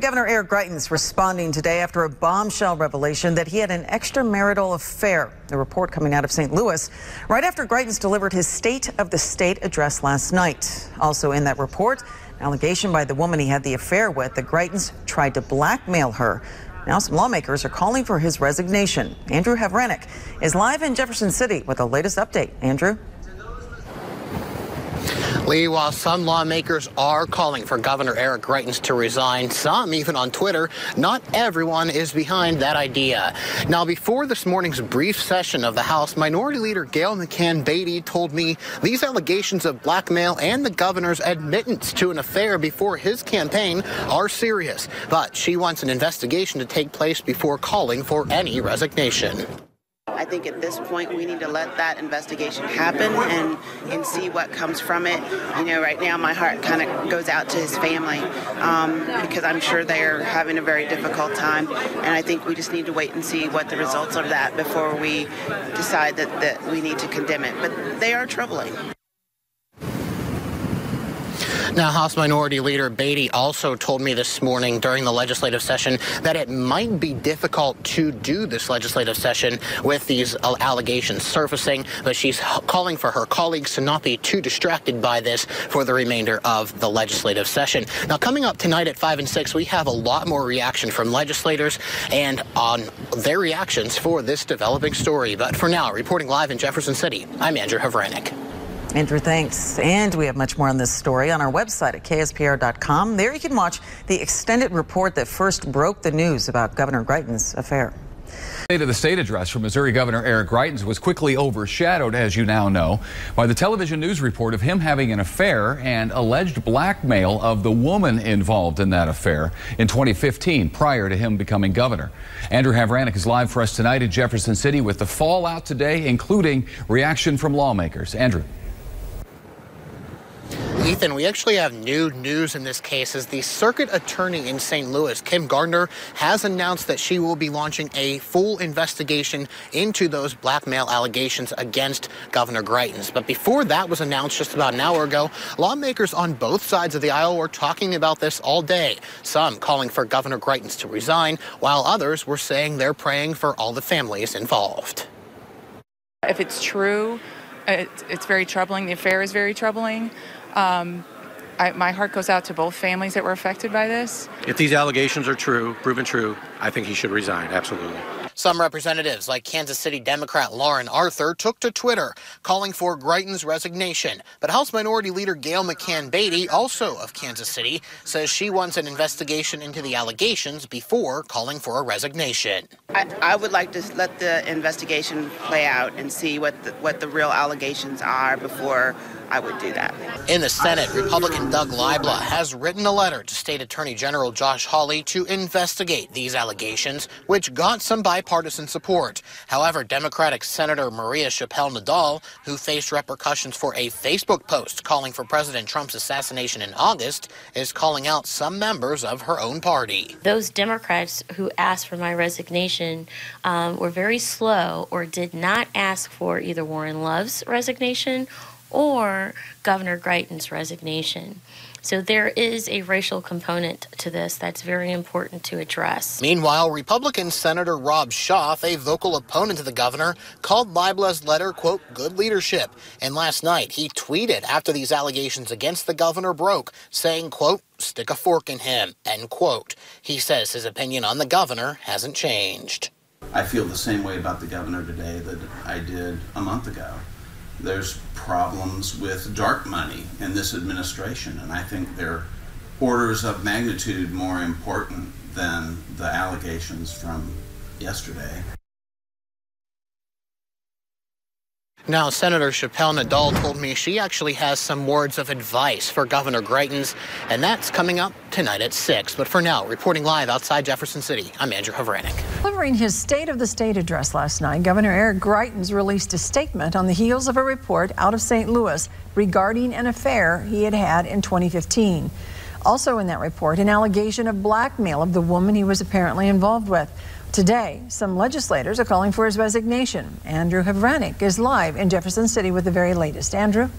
Governor Eric Greitens responding today after a bombshell revelation that he had an extramarital affair. The report coming out of St. Louis right after Greitens delivered his State of the State address last night. Also in that report, an allegation by the woman he had the affair with that Greitens tried to blackmail her. Now some lawmakers are calling for his resignation. Andrew Havranek is live in Jefferson City with the latest update. Andrew? Lee, while some lawmakers are calling for Governor Eric Greitens to resign, some even on Twitter, not everyone is behind that idea. Now, before this morning's brief session of the House, Minority Leader Gayle McCann-Beatty told me these allegations of blackmail and the governor's admittance to an affair before his campaign are serious, but she wants an investigation to take place before calling for any resignation. I think at this point we need to let that investigation happen and see what comes from it. You know, right now my heart kind of goes out to his family because I'm sure they're having a very difficult time, and I think we just need to wait and see what the results of that before we decide that we need to condemn it. But they are troubling. Now, House Minority Leader Beatty also told me this morning during the legislative session that it might be difficult to do this legislative session with these allegations surfacing, but she's calling for her colleagues to not be too distracted by this for the remainder of the legislative session. Now, coming up tonight at 5 and 6, we have a lot more reaction from legislators and on their reactions for this developing story. But for now, reporting live in Jefferson City, I'm Andrew Havranek. Andrew, thanks. And we have much more on this story on our website at KSPR.com. There you can watch the extended report that first broke the news about Governor Greitens' affair. State of the State address from Missouri Governor Eric Greitens was quickly overshadowed, as you now know, by the television news report of him having an affair and alleged blackmail of the woman involved in that affair in 2015, prior to him becoming governor. Andrew Havranek is live for us tonight in Jefferson City with the fallout today, including reaction from lawmakers. Andrew. Ethan, we actually have new news in this case as the circuit attorney in St. Louis, Kim Gardner, has announced that she will be launching a full investigation into those blackmail allegations against Governor Greitens. But before that was announced just about an hour ago, lawmakers on both sides of the aisle were talking about this all day. Some calling for Governor Greitens to resign, while others were saying they're praying for all the families involved. If it's true, it's very troubling. The affair is very troubling. My heart goes out to both families that were affected by this. If these allegations are true, proven true, I think he should resign, absolutely. Some representatives, like Kansas City Democrat Lauren Arthur, took to Twitter calling for Greitens' resignation. But House Minority Leader Gayle McCann-Beatty, also of Kansas City, says she wants an investigation into the allegations before calling for a resignation. I would like to let the investigation play out and see what the real allegations are before I would do that. In the Senate, Republican Doug Libla has written a letter to State Attorney General Josh Hawley to investigate these allegations, which got some bipartisan support. However, Democratic Senator Maria Chappelle-Nadal, who faced repercussions for a Facebook post calling for President Trump's assassination in August, is calling out some members of her own party. Those Democrats who asked for my resignation were very slow or did not ask for either Warren Love's resignation or Governor Greitens' resignation. So there is a racial component to this that's very important to address. Meanwhile, Republican Senator Rob Schaaf, a vocal opponent of the governor, called Libla's letter, quote, good leadership. And last night, he tweeted after these allegations against the governor broke, saying, quote, stick a fork in him, end quote. He says his opinion on the governor hasn't changed. I feel the same way about the governor today that I did a month ago. There's problems with dark money in this administration, and I think they're orders of magnitude more important than the allegations from yesterday. Now, Senator Chappelle-Nadal told me she actually has some words of advice for Governor Greitens, and that's coming up tonight at 6. But for now, reporting live outside Jefferson City, I'm Andrew Havranek. Delivering his State of the State address last night, Governor Eric Greitens released a statement on the heels of a report out of St. Louis regarding an affair he had had in 2015. Also in that report, an allegation of blackmail of the woman he was apparently involved with. Today, some legislators are calling for his resignation. Andrew Havranek is live in Jefferson City with the very latest. Andrew?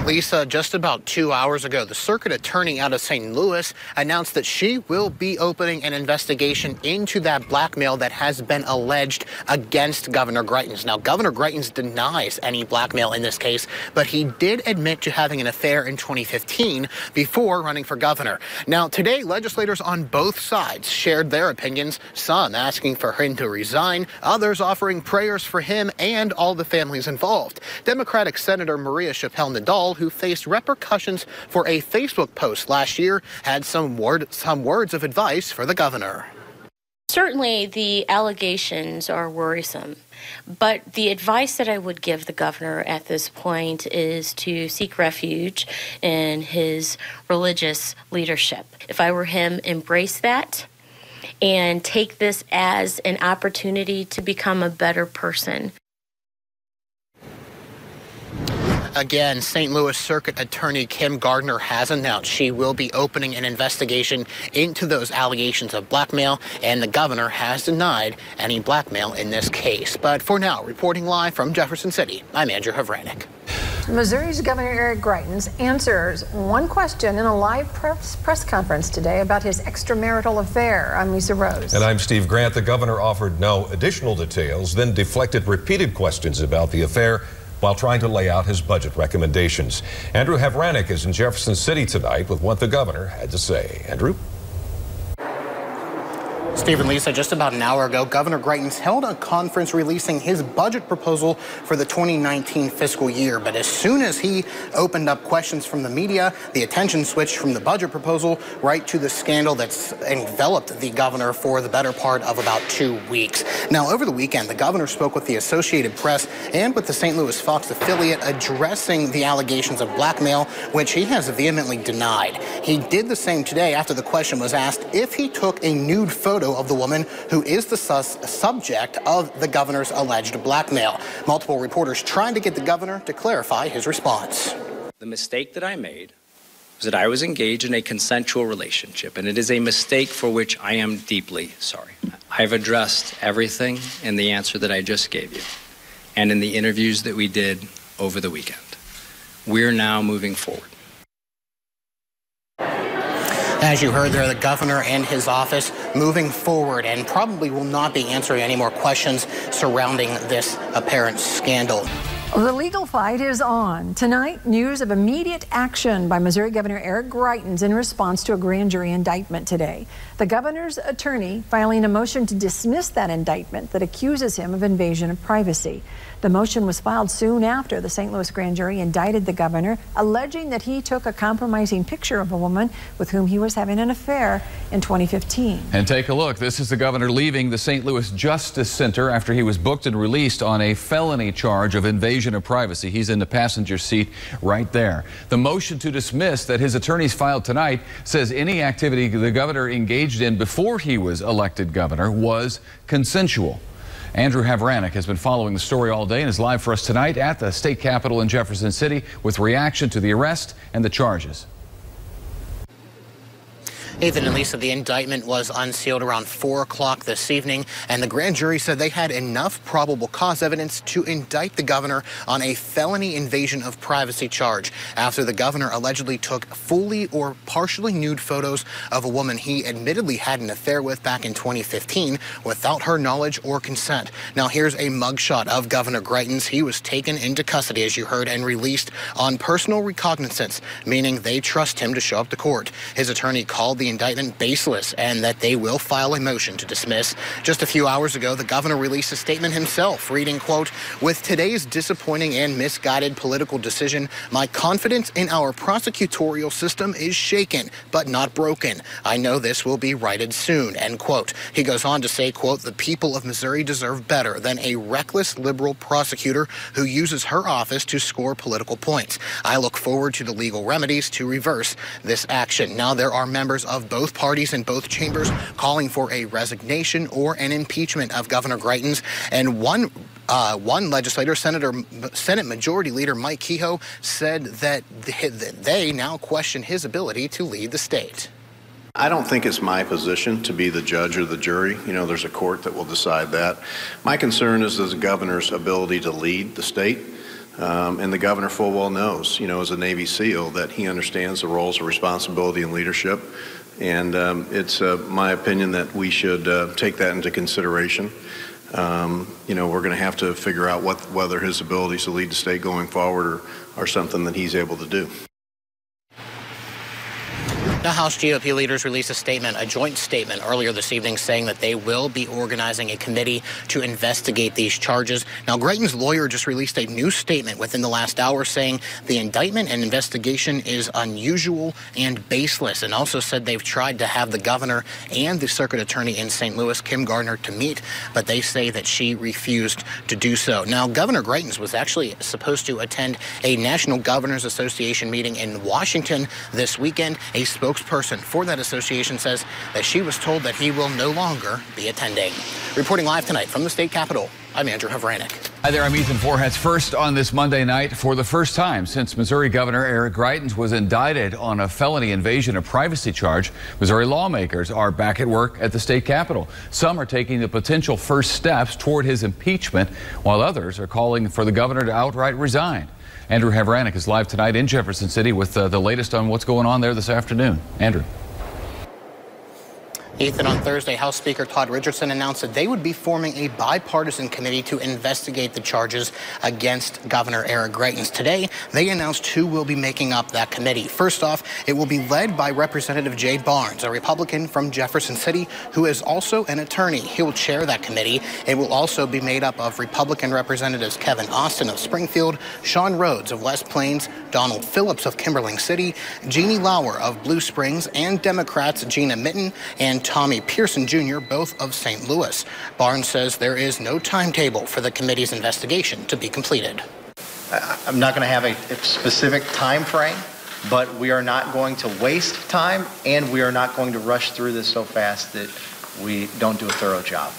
Lisa, just about 2 hours ago, the circuit attorney out of St. Louis announced that she will be opening an investigation into that blackmail that has been alleged against Governor Greitens. Now, Governor Greitens denies any blackmail in this case, but he did admit to having an affair in 2015 before running for governor. Now, today, legislators on both sides shared their opinions, some asking for him to resign, others offering prayers for him and all the families involved. Democratic Senator Maria Chappelle-Nadal, who faced repercussions for a Facebook post last year, had some words of advice for the governor. Certainly, the allegations are worrisome, but the advice that I would give the governor at this point is to seek refuge in his religious leadership. If I were him, embrace that and take this as an opportunity to become a better person. Again, St. Louis Circuit Attorney Kim Gardner has announced she will be opening an investigation into those allegations of blackmail, and the governor has denied any blackmail in this case. But for now, reporting live from Jefferson City, I'm Andrew Havranek. Missouri's Governor Eric Greitens answers one question in a live press conference today about his extramarital affair. I'm Lisa Rose. And I'm Steve Grant. The governor offered no additional details, then deflected repeated questions about the affair while trying to lay out his budget recommendations. Andrew Havranek is in Jefferson City tonight with what the governor had to say. Andrew? Steve and Lisa, just about an hour ago, Governor Greitens held a conference releasing his budget proposal for the 2019 fiscal year. But as soon as he opened up questions from the media, the attention switched from the budget proposal right to the scandal that's enveloped the governor for the better part of about 2 weeks. Now, over the weekend, the governor spoke with the Associated Press and with the St. Louis Fox affiliate addressing the allegations of blackmail, which he has vehemently denied. He did the same today after the question was asked if he took a nude photo of the woman who is the subject of the governor's alleged blackmail. Multiple reporters trying to get the governor to clarify his response. The mistake that I made was that I was engaged in a consensual relationship, and it is a mistake for which I am deeply sorry. I've addressed everything in the answer that I just gave you and in the interviews that we did over the weekend. We're now moving forward. As you heard there, the governor and his office moving forward and probably will not be answering any more questions surrounding this apparent scandal. The legal fight is on. Tonight, news of immediate action by Missouri Governor Eric Greitens in response to a grand jury indictment today. The governor's attorney filing a motion to dismiss that indictment that accuses him of invasion of privacy. The motion was filed soon after the St. Louis grand jury indicted the governor, alleging that he took a compromising picture of a woman with whom he was having an affair in 2015. And take a look. This is the governor leaving the St. Louis Justice Center after he was booked and released on a felony charge of invasion of privacy. He's in the passenger seat right there. The motion to dismiss that his attorneys filed tonight says any activity the governor engaged in before he was elected governor was consensual. Andrew Havranek has been following the story all day and is live for us tonight at the state capitol in Jefferson City with reaction to the arrest and the charges. Nathan and Lisa, the indictment was unsealed around 4 o'clock this evening, and the grand jury said they had enough probable cause evidence to indict the governor on a felony invasion of privacy charge after the governor allegedly took fully or partially nude photos of a woman he admittedly had an affair with back in 2015 without her knowledge or consent. Now, here's a mugshot of Governor Greitens. He was taken into custody, as you heard, and released on personal recognizance, meaning they trust him to show up to court. His attorney called the indictment baseless and that they will file a motion to dismiss. Just a few hours ago, the governor released a statement himself, reading, quote, "With today's disappointing and misguided political decision, my confidence in our prosecutorial system is shaken, but not broken. I know this will be righted soon," end quote. He goes on to say, quote, "The people of Missouri deserve better than a reckless liberal prosecutor who uses her office to score political points. I look forward to the legal remedies to reverse this action." Now, there are members of both parties in both chambers calling for a resignation or an impeachment of Governor Greitens, and one legislator, Senate Majority Leader Mike Kehoe, said that they now question his ability to lead the state. I don't think it's my position to be the judge or the jury. You know, there's a court that will decide that. My concern is the governor's ability to lead the state. And the governor full well knows, as a Navy SEAL, that he understands the roles of responsibility and leadership. And it's my opinion that we should take that into consideration. We're going to have to figure out whether his abilities to lead the state going forward are something that he's able to do. Now, House GOP leaders released a joint statement earlier this evening saying that they will be organizing a committee to investigate these charges. Now, Greitens' lawyer just released a new statement within the last hour saying the indictment and investigation is unusual and baseless, and also said they've tried to have the governor and the circuit attorney in St. Louis, Kim Gardner, to meet, but they say that she refused to do so. Now, Governor Greitens was actually supposed to attend a National Governors Association meeting in Washington this weekend. A spokesperson for that association says that she was told that he will no longer be attending. Reporting live tonight from the state capitol, I'm Andrew Havranek. Hi there, I'm Ethan Forhetz. First on this Monday night, for the first time since Missouri Governor Eric Greitens was indicted on a felony invasion of privacy charge, Missouri lawmakers are back at work at the state capitol. Some are taking the potential first steps toward his impeachment, while others are calling for the governor to outright resign. Andrew Havranek is live tonight in Jefferson City with the latest on what's going on there this afternoon. Andrew. Ethan, on Thursday, House Speaker Todd Richardson announced that they would be forming a bipartisan committee to investigate the charges against Governor Eric Greitens. Today, they announced who will be making up that committee. First off, it will be led by Representative Jay Barnes, a Republican from Jefferson City, who is also an attorney. He will chair that committee. It will also be made up of Republican Representatives Kevin Austin of Springfield, Sean Rhodes of West Plains, Donald Phillips of Kimberling City, Jeannie Lauer of Blue Springs, and Democrats Gina Mitten and Tommy Pearson Jr., both of St. Louis. Barnes says there is no timetable for the committee's investigation to be completed. I'm not going to have a specific time frame, but we are not going to waste time, and we are not going to rush through this so fast that we don't do a thorough job.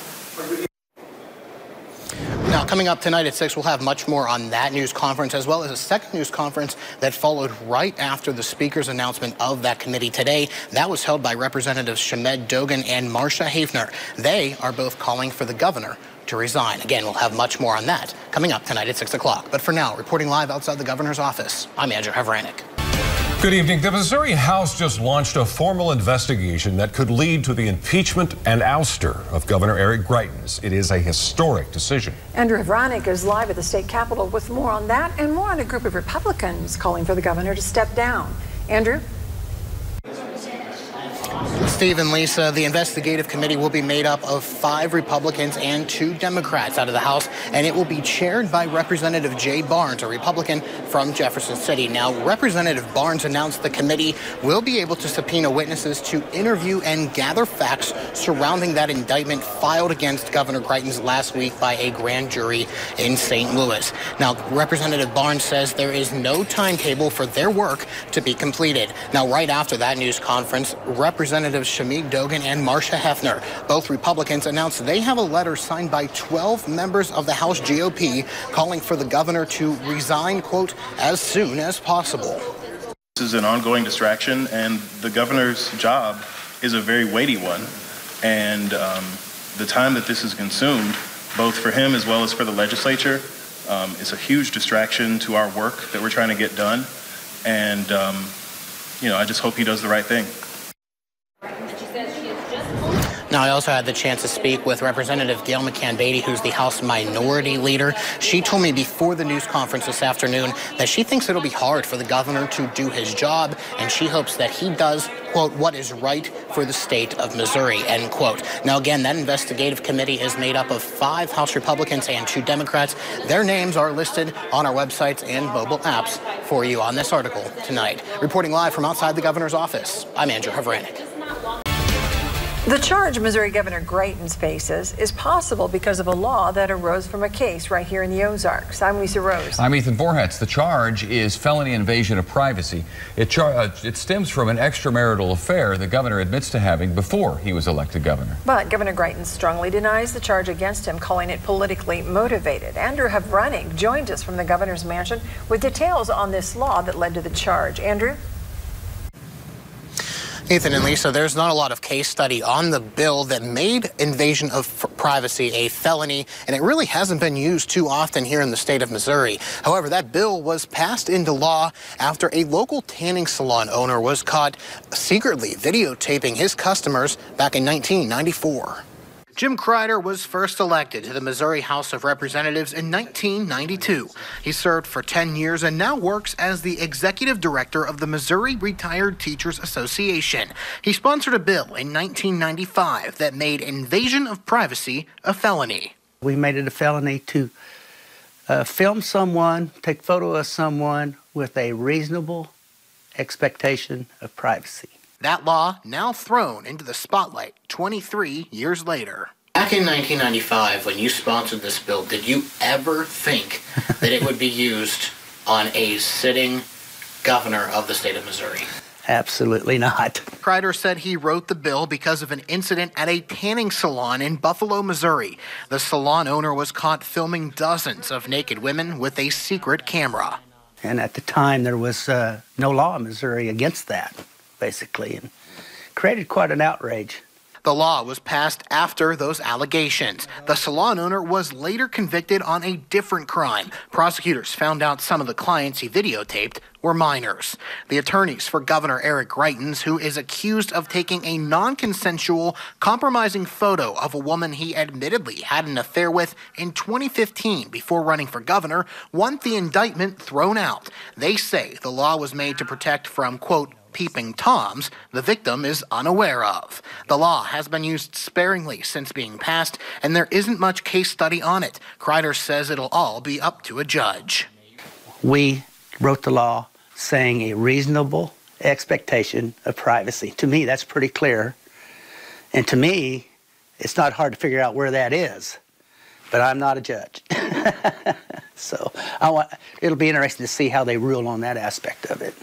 Now, coming up tonight at 6, we'll have much more on that news conference, as well as a second news conference that followed right after the Speaker's announcement of that committee today. That was held by Representatives Shamed Dogan and Marcia Hafner. They are both calling for the governor to resign. Again, we'll have much more on that coming up tonight at 6 o'clock. But for now, reporting live outside the governor's office, I'm Andrew Havranek. Good evening. The Missouri House just launched a formal investigation that could lead to the impeachment and ouster of Governor Eric Greitens. It is a historic decision. Andrew Havranek is live at the state capitol with more on that and more on a group of Republicans calling for the governor to step down. Andrew? Steve and Lisa, the investigative committee will be made up of 5 Republicans and 2 Democrats out of the House, and it will be chaired by Representative Jay Barnes, a Republican from Jefferson City. Now, Representative Barnes announced the committee will be able to subpoena witnesses to interview and gather facts surrounding that indictment filed against Governor Greitens last week by a grand jury in St. Louis. Now, Representative Barnes says there is no timetable for their work to be completed. Now, right after that news conference, Representatives Shamed Dogan and Marcia Hafner, both Republicans, announced they have a letter signed by 12 members of the House GOP calling for the governor to resign, quote, as soon as possible. This is an ongoing distraction, and the governor's job is a very weighty one. And the time that this is consumed, both for him as well as for the legislature, is a huge distraction to our work that we're trying to get done. And, I just hope he does the right thing. Now, I also had the chance to speak with Representative Gail McCann-Beatty, who's the House Minority Leader. She told me before the news conference this afternoon that she thinks it'll be hard for the governor to do his job, and she hopes that he does, quote, what is right for the state of Missouri, end quote. Now, again, that investigative committee is made up of 5 House Republicans and 2 Democrats. Their names are listed on our websites and mobile apps for you on this article tonight. Reporting live from outside the governor's office, I'm Andrew Havranek. The charge Missouri Governor Greitens faces is possible because of a law that arose from a case right here in the Ozarks. I'm Lisa Rose. I'm Ethan Forhetz. The charge is felony invasion of privacy. It stems from an extramarital affair the governor admits to having before he was elected governor. But Governor Greitens strongly denies the charge against him, calling it politically motivated. Andrew Havranek joins us from the governor's mansion with details on this law that led to the charge. Andrew? Ethan and Lisa, there's not a lot of case study on the bill that made invasion of privacy a felony, and it really hasn't been used too often here in the state of Missouri. However, that bill was passed into law after a local tanning salon owner was caught secretly videotaping his customers back in 1994. Jim Kreider was first elected to the Missouri House of Representatives in 1992. He served for 10 years and now works as the executive director of the Missouri Retired Teachers Association. He sponsored a bill in 1995 that made invasion of privacy a felony. We made it a felony to film someone, take photo of someone with a reasonable expectation of privacy. That law now thrown into the spotlight 23 years later. Back in 1995, when you sponsored this bill, did you ever think that it would be used on a sitting governor of the state of Missouri? Absolutely not. Kreider said he wrote the bill because of an incident at a tanning salon in Buffalo, Missouri. The salon owner was caught filming dozens of naked women with a secret camera. And at the time, there was no law in Missouri against that, basically, and created quite an outrage. The law was passed after those allegations. The salon owner was later convicted on a different crime. Prosecutors found out some of the clients he videotaped were minors. The attorneys for Governor Eric Greitens, who is accused of taking a non-consensual, compromising photo of a woman he admittedly had an affair with in 2015 before running for governor, want the indictment thrown out. They say the law was made to protect from, quote, peeping toms the victim is unaware of. The law has been used sparingly since being passed, and there isn't much case study on it. Kreider says it'll all be up to a judge. We wrote the law saying a reasonable expectation of privacy. To me, that's pretty clear. And to me, it's not hard to figure out where that is. But I'm not a judge. So it'll be interesting to see how they rule on that aspect of it.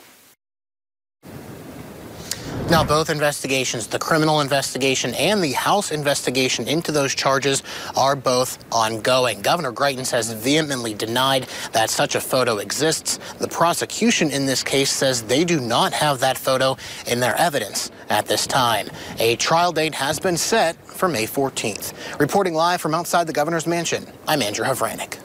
Now, both investigations, the criminal investigation and the House investigation into those charges, are both ongoing. Governor Greitens has vehemently denied that such a photo exists. The prosecution in this case says they do not have that photo in their evidence at this time. A trial date has been set for May 14th. Reporting live from outside the governor's mansion, I'm Andrew Havranek.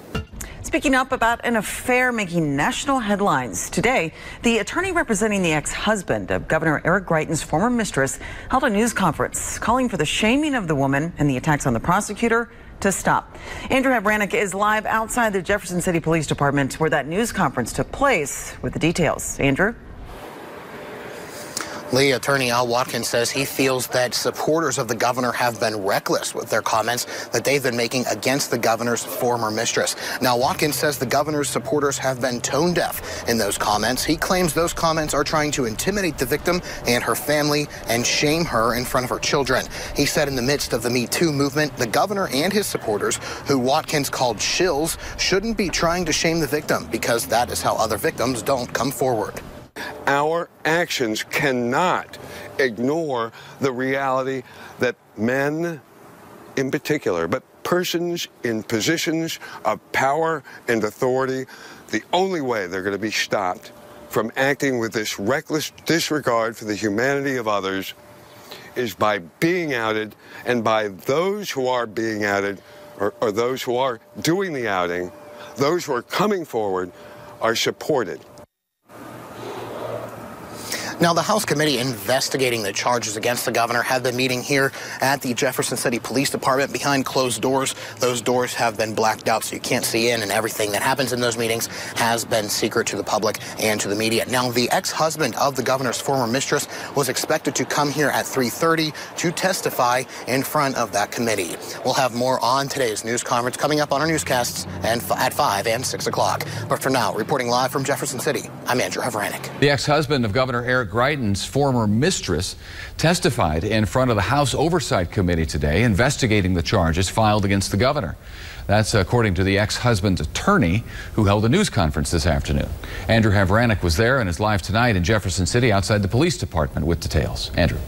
Speaking up about an affair making national headlines. Today, the attorney representing the ex-husband of Governor Eric Greitens' former mistress held a news conference calling for the shaming of the woman and the attacks on the prosecutor to stop. Andrew Havranek is live outside the Jefferson City Police Department where that news conference took place with the details. Andrew? Lee, Attorney Al Watkins says he feels that supporters of the governor have been reckless with their comments that they've been making against the governor's former mistress. Now, Watkins says the governor's supporters have been tone deaf in those comments. He claims those comments are trying to intimidate the victim and her family and shame her in front of her children. He said in the midst of the Me Too movement, the governor and his supporters, who Watkins called shills, shouldn't be trying to shame the victim because that is how other victims don't come forward. Our actions cannot ignore the reality that men in particular, but persons in positions of power and authority, the only way they're going to be stopped from acting with this reckless disregard for the humanity of others is by being outed, and by those who are being outed or those who are doing the outing, those who are coming forward are supported. Now, the House committee investigating the charges against the governor have been meeting here at the Jefferson City Police Department behind closed doors. Those doors have been blacked out so you can't see in, and everything that happens in those meetings has been secret to the public and to the media. Now, the ex-husband of the governor's former mistress was expected to come here at 3:30 to testify in front of that committee. We'll have more on today's news conference coming up on our newscasts and at 5 and 6 o'clock. But for now, reporting live from Jefferson City, I'm Andrew Havranek. The ex-husband of Governor Eric Greitens' former mistress testified in front of the House Oversight Committee today, investigating the charges filed against the governor. That's according to the ex-husband's attorney, who held a news conference this afternoon. Andrew Havranek was there and is live tonight in Jefferson City outside the police department with details. Andrew.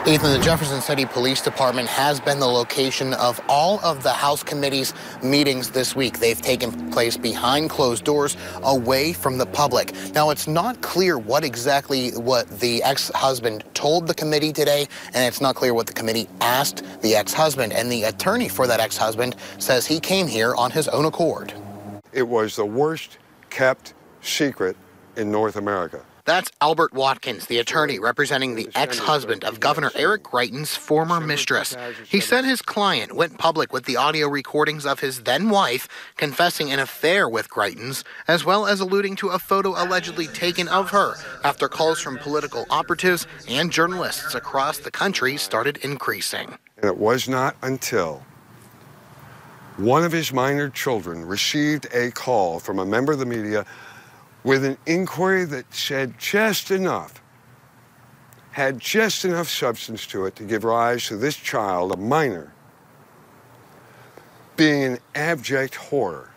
Ethan, the Jefferson City Police Department has been the location of all of the House committee's meetings this week. They've taken place behind closed doors, away from the public. Now, it's not clear what the ex-husband told the committee today, and it's not clear what the committee asked the ex-husband. And the attorney for that ex-husband says he came here on his own accord. It was the worst kept secret in North America. That's Albert Watkins, the attorney representing the ex-husband of Governor Eric Greitens' former mistress. He said his client went public with the audio recordings of his then-wife confessing an affair with Greitens, as well as alluding to a photo allegedly taken of her after calls from political operatives and journalists across the country started increasing. And it was not until one of his minor children received a call from a member of the media with an inquiry that said had just enough substance to it to give rise to this child, a minor, being in abject horror,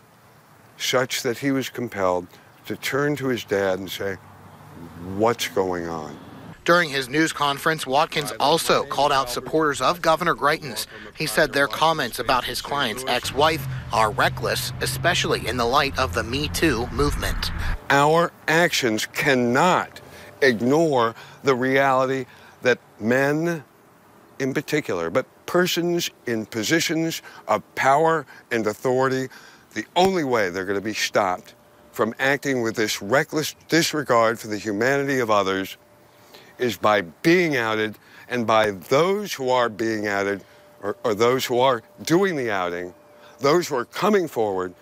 such that he was compelled to turn to his dad and say, "What's going on?" During his news conference, Watkins also called out supporters of Governor Greitens. He said their comments about his client's ex-wife are reckless, especially in the light of the Me Too movement. Our actions cannot ignore the reality that men in particular, but persons in positions of power and authority, the only way they're going to be stopped from acting with this reckless disregard for the humanity of others is by being outed, and by those who are being outed, or those who are doing the outing, those who are coming forward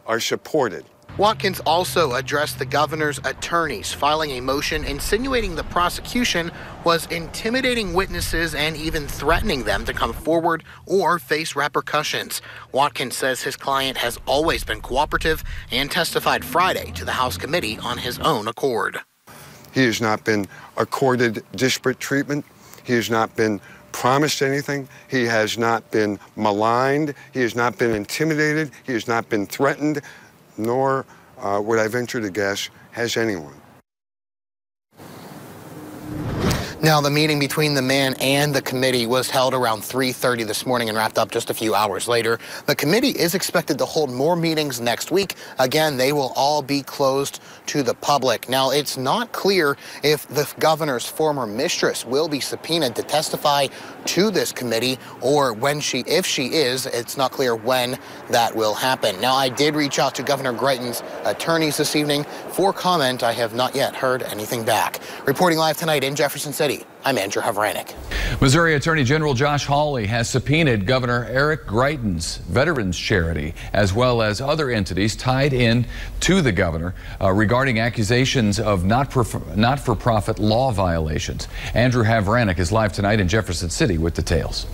are supported. Watkins also addressed the governor's attorneys, filing a motion insinuating the prosecution was intimidating witnesses and even threatening them to come forward or face repercussions. Watkins says his client has always been cooperative and testified Friday to the House committee on his own accord. He has not been accorded disparate treatment. He has not been promised anything. He has not been maligned. He has not been intimidated. He has not been threatened, nor would I venture to guess, has anyone. Now, the meeting between the man and the committee was held around 3:30 this morning and wrapped up just a few hours later. The committee is expected to hold more meetings next week. Again, they will all be closed to the public. Now, it's not clear if the governor's former mistress will be subpoenaed to testify to this committee, or if she is, it's not clear when that will happen. Now, I did reach out to Governor Greitens' attorneys this evening for comment. I have not yet heard anything back. Reporting live tonight in Jefferson City, I'm Andrew Havranek. Missouri Attorney General Josh Hawley has subpoenaed Governor Eric Greitens' Veterans Charity, as well as other entities tied in to the governor regarding accusations of not-for-profit law violations. Andrew Havranek is live tonight in Jefferson City with details.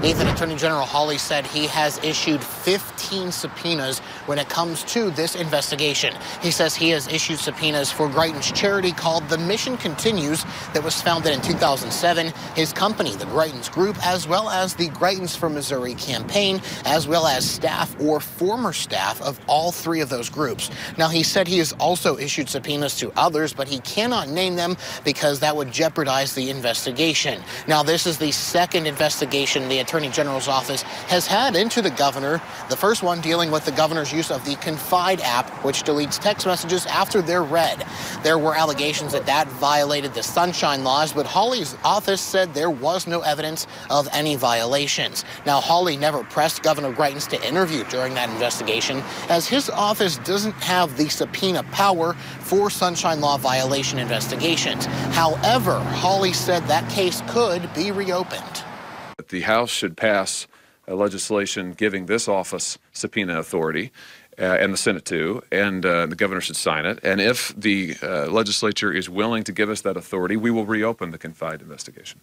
Ethan, Attorney General Hawley said he has issued 15 subpoenas when it comes to this investigation. He says he has issued subpoenas for Greitens' charity called The Mission Continues that was founded in 2007, his company, the Greitens Group, as well as the Greitens for Missouri campaign, as well as staff or former staff of all three of those groups. Now, he said he has also issued subpoenas to others, but he cannot name them because that would jeopardize the investigation. Now, this is the second investigation the Attorney General's office has had into the governor. The first one dealing with the governor's use of the Confide app, which deletes text messages after they're read. There were allegations that violated the sunshine laws, but Hawley's office said there was no evidence of any violations. Now, Hawley never pressed Governor Greitens to interview during that investigation, as his office doesn't have the subpoena power for sunshine law violation investigations. However, Hawley said that case could be reopened. The House should pass legislation giving this office subpoena authority, and the Senate too, and the governor should sign it. And if the legislature is willing to give us that authority, we will reopen the Confide investigation.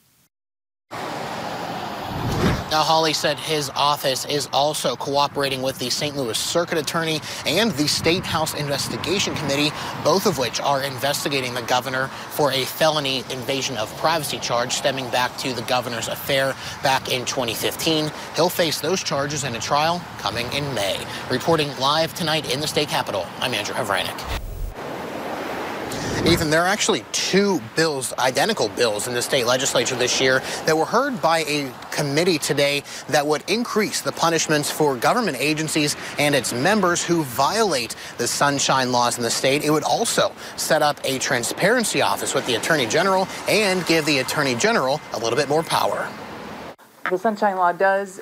Now, Hawley said his office is also cooperating with the St. Louis Circuit Attorney and the State House Investigation Committee, both of which are investigating the governor for a felony invasion of privacy charge stemming back to the governor's affair back in 2015. He'll face those charges in a trial coming in May. Reporting live tonight in the state capitol, I'm Andrew Havranek. Ethan, there are actually two bills, identical bills in the state legislature this year that were heard by a committee today that would increase the punishments for government agencies and its members who violate the sunshine laws in the state. It would also set up a transparency office with the Attorney General and give the Attorney General a little bit more power. The sunshine law does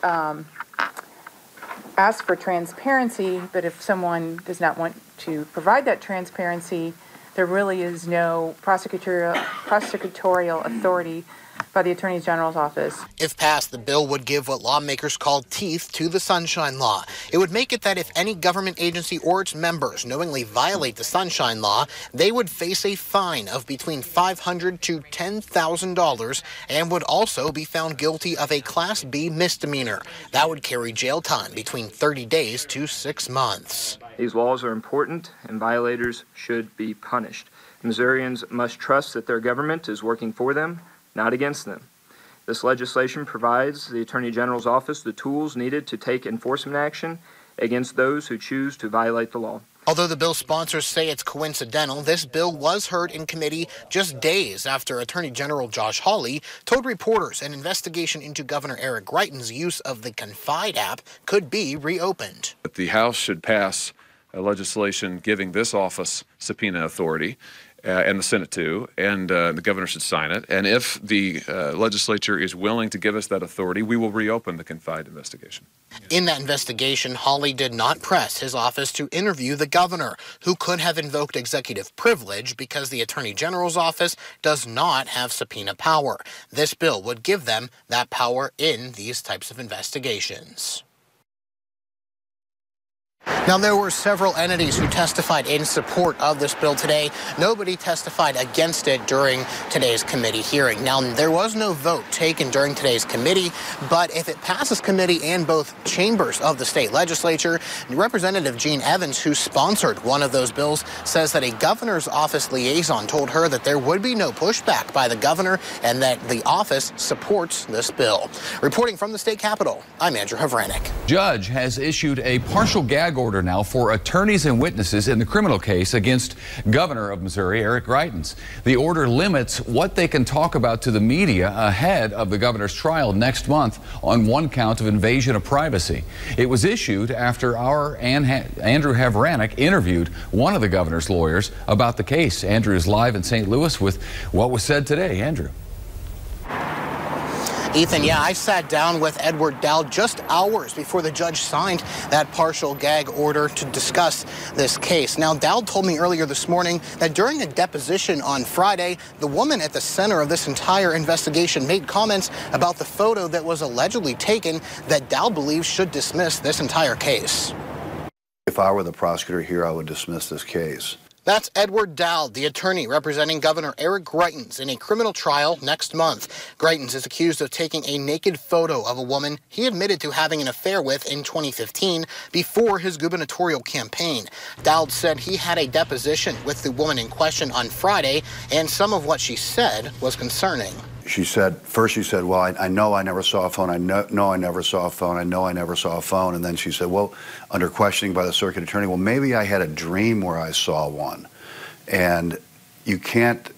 ask for transparency, but if someone does not want to provide that transparency, there really is no prosecutorial authority by the Attorney General's office. If passed, the bill would give what lawmakers call teeth to the Sunshine Law. It would make it that if any government agency or its members knowingly violate the Sunshine Law, they would face a fine of between $500 to $10,000 and would also be found guilty of a Class B misdemeanor. That would carry jail time between 30 days to 6 months. These laws are important, and violators should be punished. Missourians must trust that their government is working for them, not against them. This legislation provides the Attorney General's office the tools needed to take enforcement action against those who choose to violate the law. Although the bill's sponsors say it's coincidental, this bill was heard in committee just days after Attorney General Josh Hawley told reporters an investigation into Governor Eric Greitens' use of the Confide app could be reopened. The House should pass legislation giving this office subpoena authority, and the Senate too, and the governor should sign it. And if the legislature is willing to give us that authority, we will reopen the Confide investigation. In that investigation, Hawley did not press his office to interview the governor, who could have invoked executive privilege because the Attorney General's office does not have subpoena power. This bill would give them that power in these types of investigations. Now, there were several entities who testified in support of this bill today. Nobody testified against it during today's committee hearing. Now, there was no vote taken during today's committee, but if it passes committee and both chambers of the state legislature, Representative Gene Evans, who sponsored one of those bills, says that a governor's office liaison told her that there would be no pushback by the governor and that the office supports this bill. Reporting from the state capitol, I'm Andrew Havranek. Judge has issued a partial gag order now for attorneys and witnesses in the criminal case against Governor of Missouri Eric Greitens. The order limits what they can talk about to the media ahead of the governor's trial next month on one count of invasion of privacy. It was issued after our Andrew Havranek interviewed one of the governor's lawyers about the case. Andrew is live in St. Louis with what was said today. Andrew. Ethan, yeah, I sat down with Edward Dowd just hours before the judge signed that partial gag order to discuss this case. Now, Dowd told me earlier this morning that during a deposition on Friday, the woman at the center of this entire investigation made comments about the photo that was allegedly taken that Dowd believes should dismiss this entire case. If I were the prosecutor here, I would dismiss this case. That's Edward Dowd, the attorney representing Governor Eric Greitens in a criminal trial next month. Greitens is accused of taking a naked photo of a woman he admitted to having an affair with in 2015 before his gubernatorial campaign. Dowd said he had a deposition with the woman in question on Friday, and some of what she said was concerning. She said, first she said, well, I know I never saw a phone. I know I never saw a phone. I know I never saw a phone. And then she said, well, under questioning by the circuit attorney, well, maybe I had a dream where I saw one. And you can't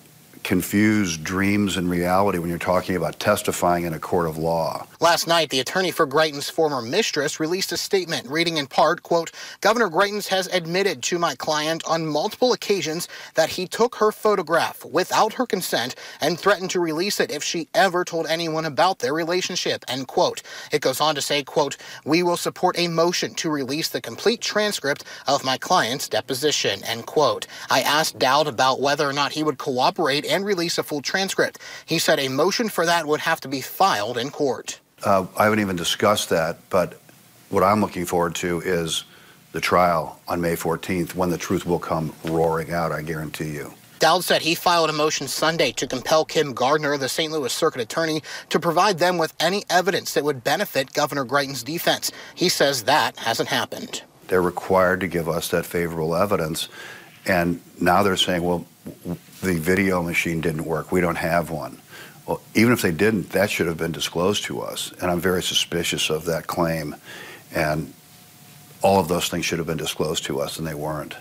confuse dreams and reality when you're talking about testifying in a court of law. Last night, the attorney for Greitens' former mistress released a statement reading in part, quote, Governor Greitens has admitted to my client on multiple occasions that he took her photograph without her consent and threatened to release it if she ever told anyone about their relationship, end quote. It goes on to say, quote, we will support a motion to release the complete transcript of my client's deposition, end quote. I asked Dowd about whether or not he would cooperate and release a full transcript. He said a motion for that would have to be filed in court. I haven't even discussed that, but what I'm looking forward to is the trial on May 14th when the truth will come roaring out, I guarantee you. Dowd said he filed a motion Sunday to compel Kim Gardner, the St. Louis Circuit Attorney, to provide them with any evidence that would benefit Governor Greitens' defense. He says that hasn't happened. They're required to give us that favorable evidence, and now they're saying, well, the video machine didn't work. We don't have one. Well, even if they didn't, that should have been disclosed to us, and I'm very suspicious of that claim, and all of those things should have been disclosed to us, and they weren't.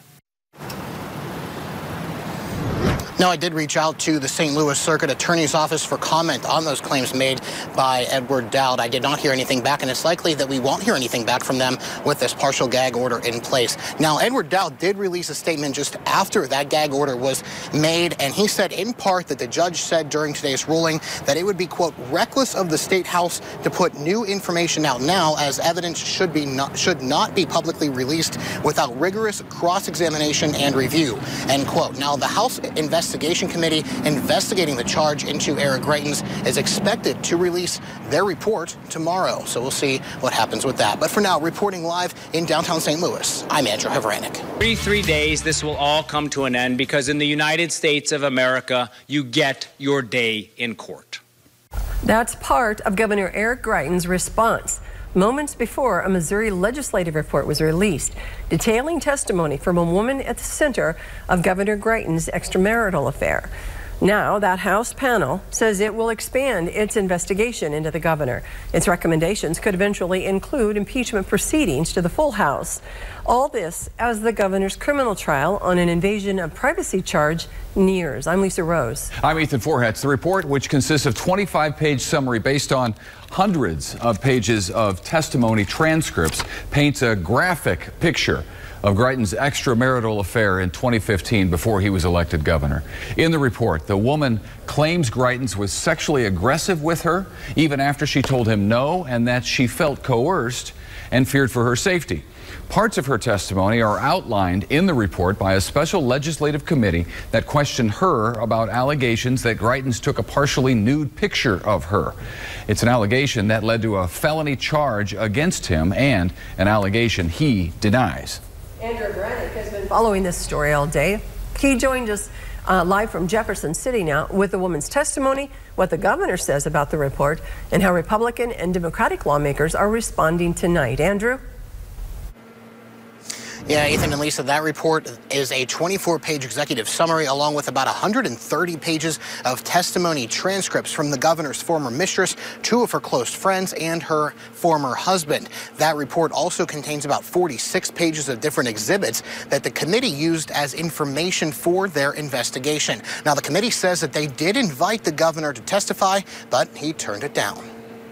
Now, I did reach out to the St. Louis Circuit Attorney's Office for comment on those claims made by Edward Dowd. I did not hear anything back, and it's likely that we won't hear anything back from them with this partial gag order in place. Now, Edward Dowd did release a statement just after that gag order was made, and he said in part that the judge said during today's ruling that it would be, quote, reckless of the State House to put new information out now, as evidence should not be publicly released without rigorous cross-examination and review, end quote. Now, the House Investigation Committee investigating the charge into Eric Greitens is expected to release their report tomorrow. So we'll see what happens with that. But for now, reporting live in downtown St. Louis, I'm Andrew Havranek. 33 days, this will all come to an end, because in the United States of America, you get your day in court. That's part of Governor Eric Greitens' response moments before a Missouri legislative report was released detailing testimony from a woman at the center of Governor Greitens' extramarital affair. Now, that House panel says it will expand its investigation into the governor. Its recommendations could eventually include impeachment proceedings to the full House. All this as the governor's criminal trial on an invasion of privacy charge nears. I'm Lisa Rose. I'm Ethan Forhetz. The report, which consists of 25-page summary based on hundreds of pages of testimony transcripts, paints a graphic picture of Greitens' extramarital affair in 2015 before he was elected governor. In the report, the woman claims Greitens was sexually aggressive with her even after she told him no, and that she felt coerced and feared for her safety. Parts of her testimony are outlined in the report by a special legislative committee that questioned her about allegations that Greitens took a partially nude picture of her. It's an allegation that led to a felony charge against him and an allegation he denies. Andrew Havranek has been following this story all day. He joined us live from Jefferson City now with the woman's testimony, what the governor says about the report, and how Republican and Democratic lawmakers are responding tonight. Andrew? Yeah, Ethan and Lisa, that report is a 24-page executive summary along with about 130 pages of testimony transcripts from the governor's former mistress, two of her close friends, and her former husband. That report also contains about 46 pages of different exhibits that the committee used as information for their investigation. Now, the committee says that they did invite the governor to testify, but he turned it down.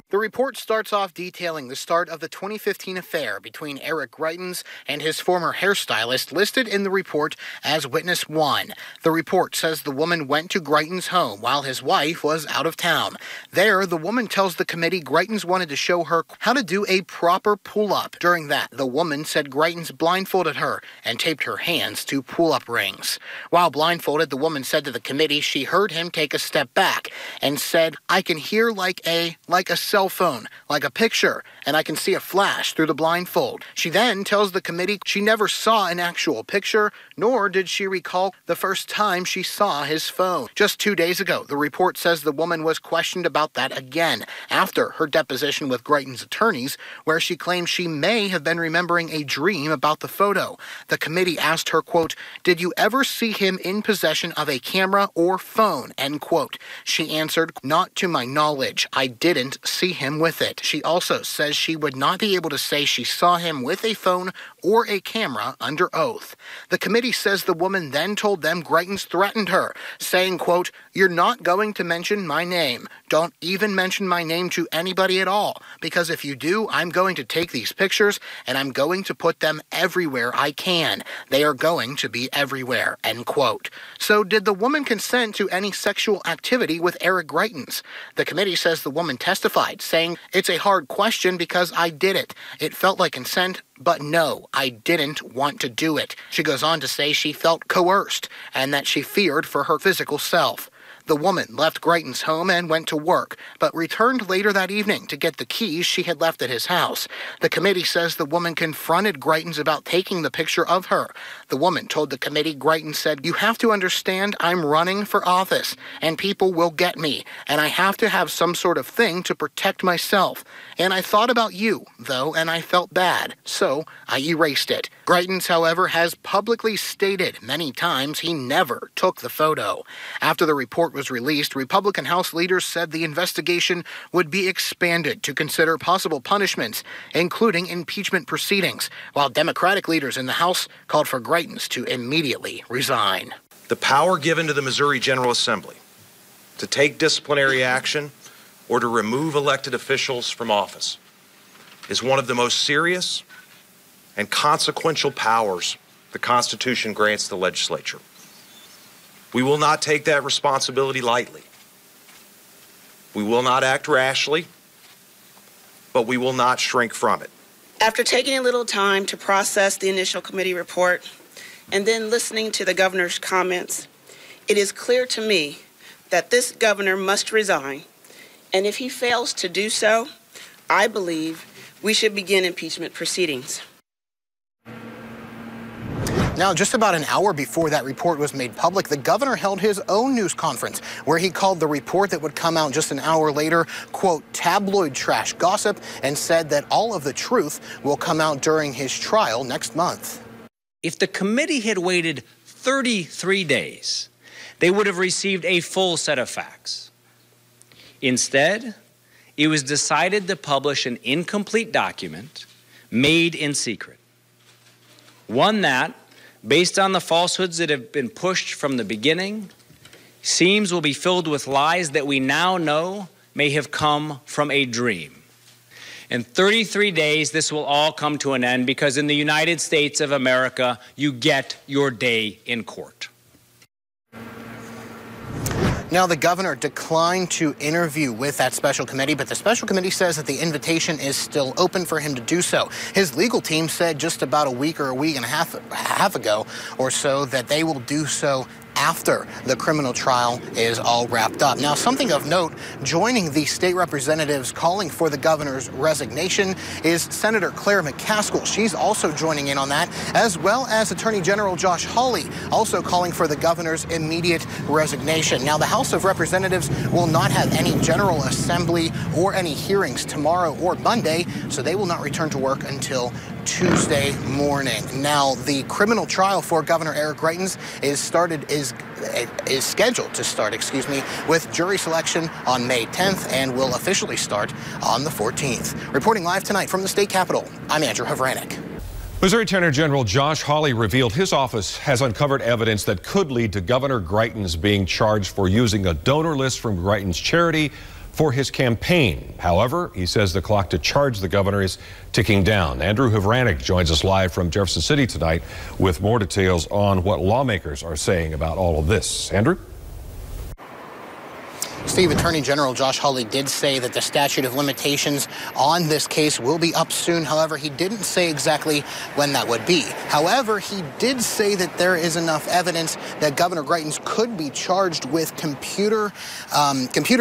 The report starts off detailing the start of the 2015 affair between Eric Greitens and his former hairstylist, listed in the report as Witness 1. The report says the woman went to Greitens' home while his wife was out of town. There, the woman tells the committee Greitens wanted to show her how to do a proper pull-up. During that, the woman said Greitens blindfolded her and taped her hands to pull-up rings. While blindfolded, the woman said to the committee she heard him take a step back and said, "I can hear like a cell phone, like a picture, and I can see a flash through the blindfold." She then tells the committee she never saw an actual picture, nor did she recall the first time she saw his phone. Just 2 days ago, the report says the woman was questioned about that again after her deposition with Greitens' attorneys, where she claimed she may have been remembering a dream about the photo. The committee asked her, quote, "Did you ever see him in possession of a camera or phone?" end quote. She answered, "Not to my knowledge. I didn't see him with it." She also says she would not be able to say she saw him with a phone or a camera under oath. The committee says the woman then told them Greitens threatened her, saying, quote, "You're not going to mention my name. Don't even mention my name to anybody at all, because if you do, I'm going to take these pictures and I'm going to put them everywhere I can. They are going to be everywhere," end quote. So did the woman consent to any sexual activity with Eric Greitens? The committee says the woman testified, saying, "It's a hard question because I did it. It felt like consent, but no, I didn't want to do it." She goes on to say she felt coerced and that she feared for her physical self. The woman left Greitens' home and went to work, but returned later that evening to get the keys she had left at his house. The committee says the woman confronted Greitens about taking the picture of her. The woman told the committee Greitens said, "You have to understand I'm running for office, and people will get me, and I have to have some sort of thing to protect myself. And I thought about you, though, and I felt bad, so I erased it." Greitens, however, has publicly stated many times he never took the photo. After the report was released, Republican House leaders said the investigation would be expanded to consider possible punishments, including impeachment proceedings, while Democratic leaders in the House called for Greitens to immediately resign. The power given to the Missouri General Assembly to take disciplinary action or to remove elected officials from office is one of the most serious and consequential powers the Constitution grants the legislature. We will not take that responsibility lightly. We will not act rashly, but we will not shrink from it. After taking a little time to process the initial committee report and then listening to the governor's comments, it is clear to me that this governor must resign, and if he fails to do so, I believe we should begin impeachment proceedings. Now, just about an hour before that report was made public, the governor held his own news conference where he called the report that would come out just an hour later, quote, tabloid trash gossip, and said that all of the truth will come out during his trial next month. If the committee had waited 33 days, they would have received a full set of facts. Instead, it was decided to publish an incomplete document made in secret. One that, based on the falsehoods that have been pushed from the beginning, seems will be filled with lies that we now know may have come from a dream. In 33 days, this will all come to an end because in the United States of America, you get your day in court. Now, the governor declined to interview with that special committee, but the special committee says that the invitation is still open for him to do so. His legal team said just about a week and a half ago or so that they will do so after the criminal trial is all wrapped up. Now, something of note, joining the state representatives calling for the governor's resignation is Senator Claire McCaskill. She's also joining in on that, as well as Attorney General Josh Hawley, also calling for the governor's immediate resignation. Now, the House of Representatives will not have any General Assembly or any hearings tomorrow or Monday, so they will not return to work until Tuesday morning. Now, the criminal trial for Governor Eric Greitens is scheduled to start, with jury selection on May 10th and will officially start on the 14th. Reporting live tonight from the state capitol, I'm Andrew Havranek. Missouri Attorney General Josh Hawley revealed his office has uncovered evidence that could lead to Governor Greitens being charged for using a donor list from Greitens' charity for his campaign. However, he says the clock to charge the governor is ticking down. Andrew Havranek joins us live from Jefferson City tonight with more details on what lawmakers are saying about all of this. Andrew? Steve, Attorney General Josh Hawley did say that the statute of limitations on this case will be up soon. However, he didn't say exactly when that would be. However, he did say that there is enough evidence that Governor Greitens could be charged with computer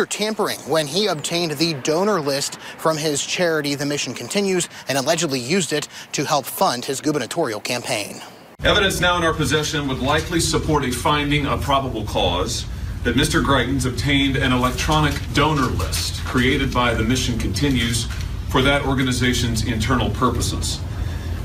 tampering when he obtained the donor list from his charity, The Mission Continues, and allegedly used it to help fund his gubernatorial campaign. Evidence now in our possession would likely support a finding of probable cause that Mr. Greitens obtained an electronic donor list created by The Mission Continues for that organization's internal purposes.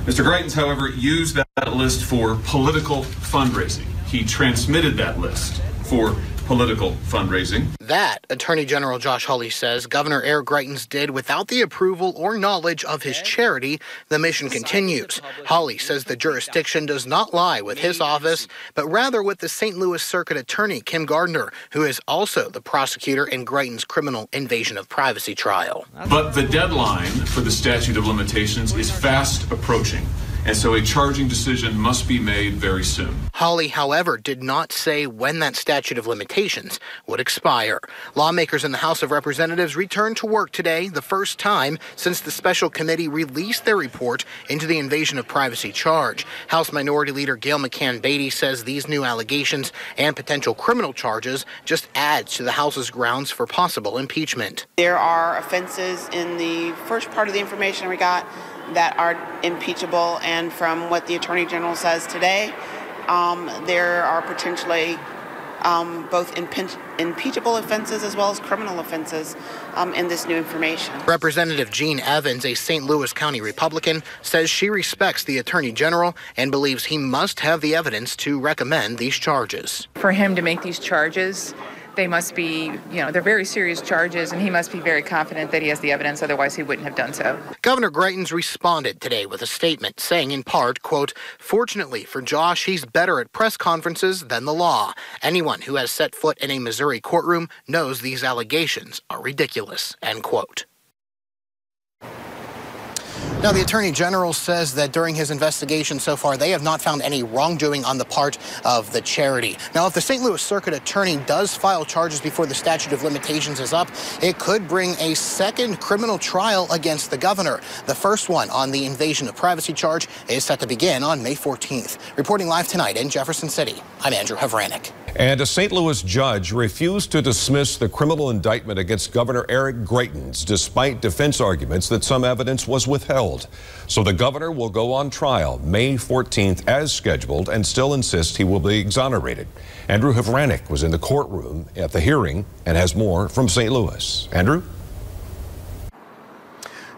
Mr. Greitens, however, used that list for political fundraising. He transmitted that list for political fundraising. That, Attorney General Josh Hawley says, Governor Eric Greitens did without the approval or knowledge of his charity, The Mission Continues. Hawley says the jurisdiction does not lie with his office, but rather with the St. Louis Circuit Attorney, Kim Gardner, who is also the prosecutor in Greitens' criminal invasion of privacy trial. But the deadline for the statute of limitations is fast approaching, and so a charging decision must be made very soon. Hawley, however, did not say when that statute of limitations would expire. Lawmakers in the House of Representatives returned to work today, the first time since the special committee released their report into the invasion of privacy charge. House Minority Leader Gail McCann-Beatty says these new allegations and potential criminal charges just adds to the House's grounds for possible impeachment. There are offenses in the first part of the information we got that are impeachable, and from what the Attorney General says today, there are potentially both impeachable offenses as well as criminal offenses in this new information. Representative Jean Evans, a St. Louis County Republican, says she respects the Attorney General and believes he must have the evidence to recommend these charges. For him to make these charges, they must be, they're very serious charges, and he must be very confident that he has the evidence, otherwise he wouldn't have done so. Governor Greitens responded today with a statement saying in part, quote, "Fortunately for Josh, he's better at press conferences than the law. Anyone who has set foot in a Missouri courtroom knows these allegations are ridiculous," end quote. Now, the Attorney General says that during his investigation so far, they have not found any wrongdoing on the part of the charity. Now, if the St. Louis Circuit Attorney does file charges before the statute of limitations is up, it could bring a second criminal trial against the governor. The first one on the invasion of privacy charge is set to begin on May 14th. Reporting live tonight in Jefferson City, I'm Andrew Havranek. And a St. Louis judge refused to dismiss the criminal indictment against Governor Eric Greitens, despite defense arguments that some evidence was withheld. So the governor will go on trial May 14th as scheduled and still insists he will be exonerated. Andrew Havranek was in the courtroom at the hearing and has more from St. Louis. Andrew?